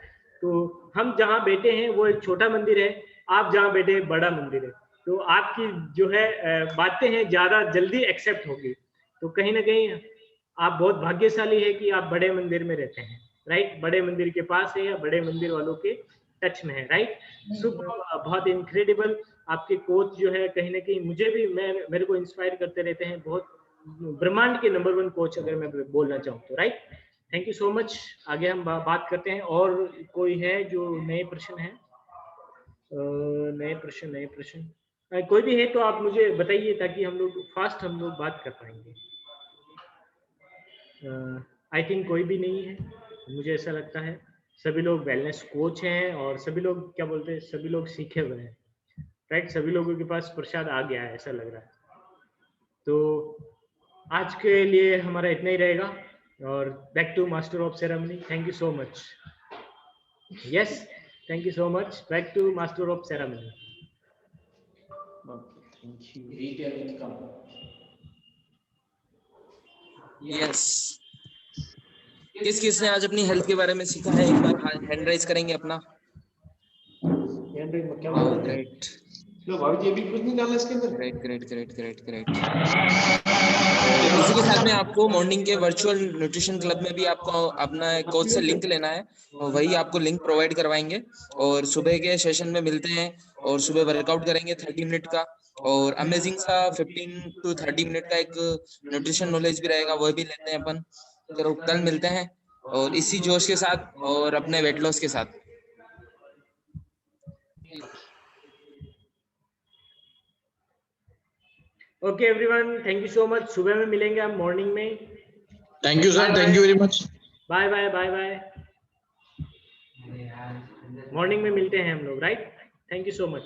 तो हम जहाँ बैठे हैं वो एक छोटा मंदिर है, आप जहाँ बैठे हैं बड़ा मंदिर है। तो आपकी जो है बातें हैं ज्यादा जल्दी एक्सेप्ट होगी। तो कहीं ना कहीं आप बहुत भाग्यशाली है कि आप बड़े मंदिर में रहते हैं, राइट? बड़े मंदिर के पास है या बड़े मंदिर वालों के टच में है, राइट? सुपर, बहुत इनक्रेडिबल। आपके कोच जो है कहीं ना कहीं मुझे भी, मेरे को इंस्पायर करते रहते हैं। बहुत ब्रह्मांड के नंबर 1 कोच अगर मैं बोलना चाहूँ तो, right? Thank you so much. आगे हम बात करते हैं। और कोई है जो नए प्रश्न है? नए प्रश्न कोई भी है तो आप मुझे बताइए, ताकि हम लोग बात कर पाएंगे। आई थिंक कोई भी नहीं है, मुझे ऐसा लगता है। सभी लोग वेलनेस कोच हैं और सभी लोग क्या बोलते हैं, सभी लोग सीखे हुए हैं, राइट? सभी लोगों के पास प्रसाद आ गया है, ऐसा लग रहा है। तो आज के लिए हमारा इतना ही रहेगा। और back to master of ceremony. Thank you so much. Yes, thank you so much. Back to master of ceremony. Yes, किसने आज अपनी हेल्थ के बारे में सीखा है? एक बार हैंड राइज करेंगे अपना। Great, great. इसी के साथ में आपको मॉर्निंग के वर्चुअल न्यूट्रिशन क्लब में भी आपको अपना कोच से लिंक लेना है, और वही आपको लिंक प्रोवाइड करवाएंगे। और सुबह के सेशन में मिलते हैं और सुबह वर्कआउट करेंगे 30 मिनट का, और अमेजिंग सा 15 to 30 मिनट का एक न्यूट्रिशन नॉलेज भी रहेगा, वो भी लेते हैं अपन। तो कल मिलते हैं और इसी जोश के साथ और अपने वेट लॉस के साथ। Okay everyone, thank you so much. सुबह में मिलेंगे हम मॉर्निंग में। Thank you sir, thank you very much. Bye bye bye bye. Morning में मिलते हैं हम लोग, right? Thank you so much.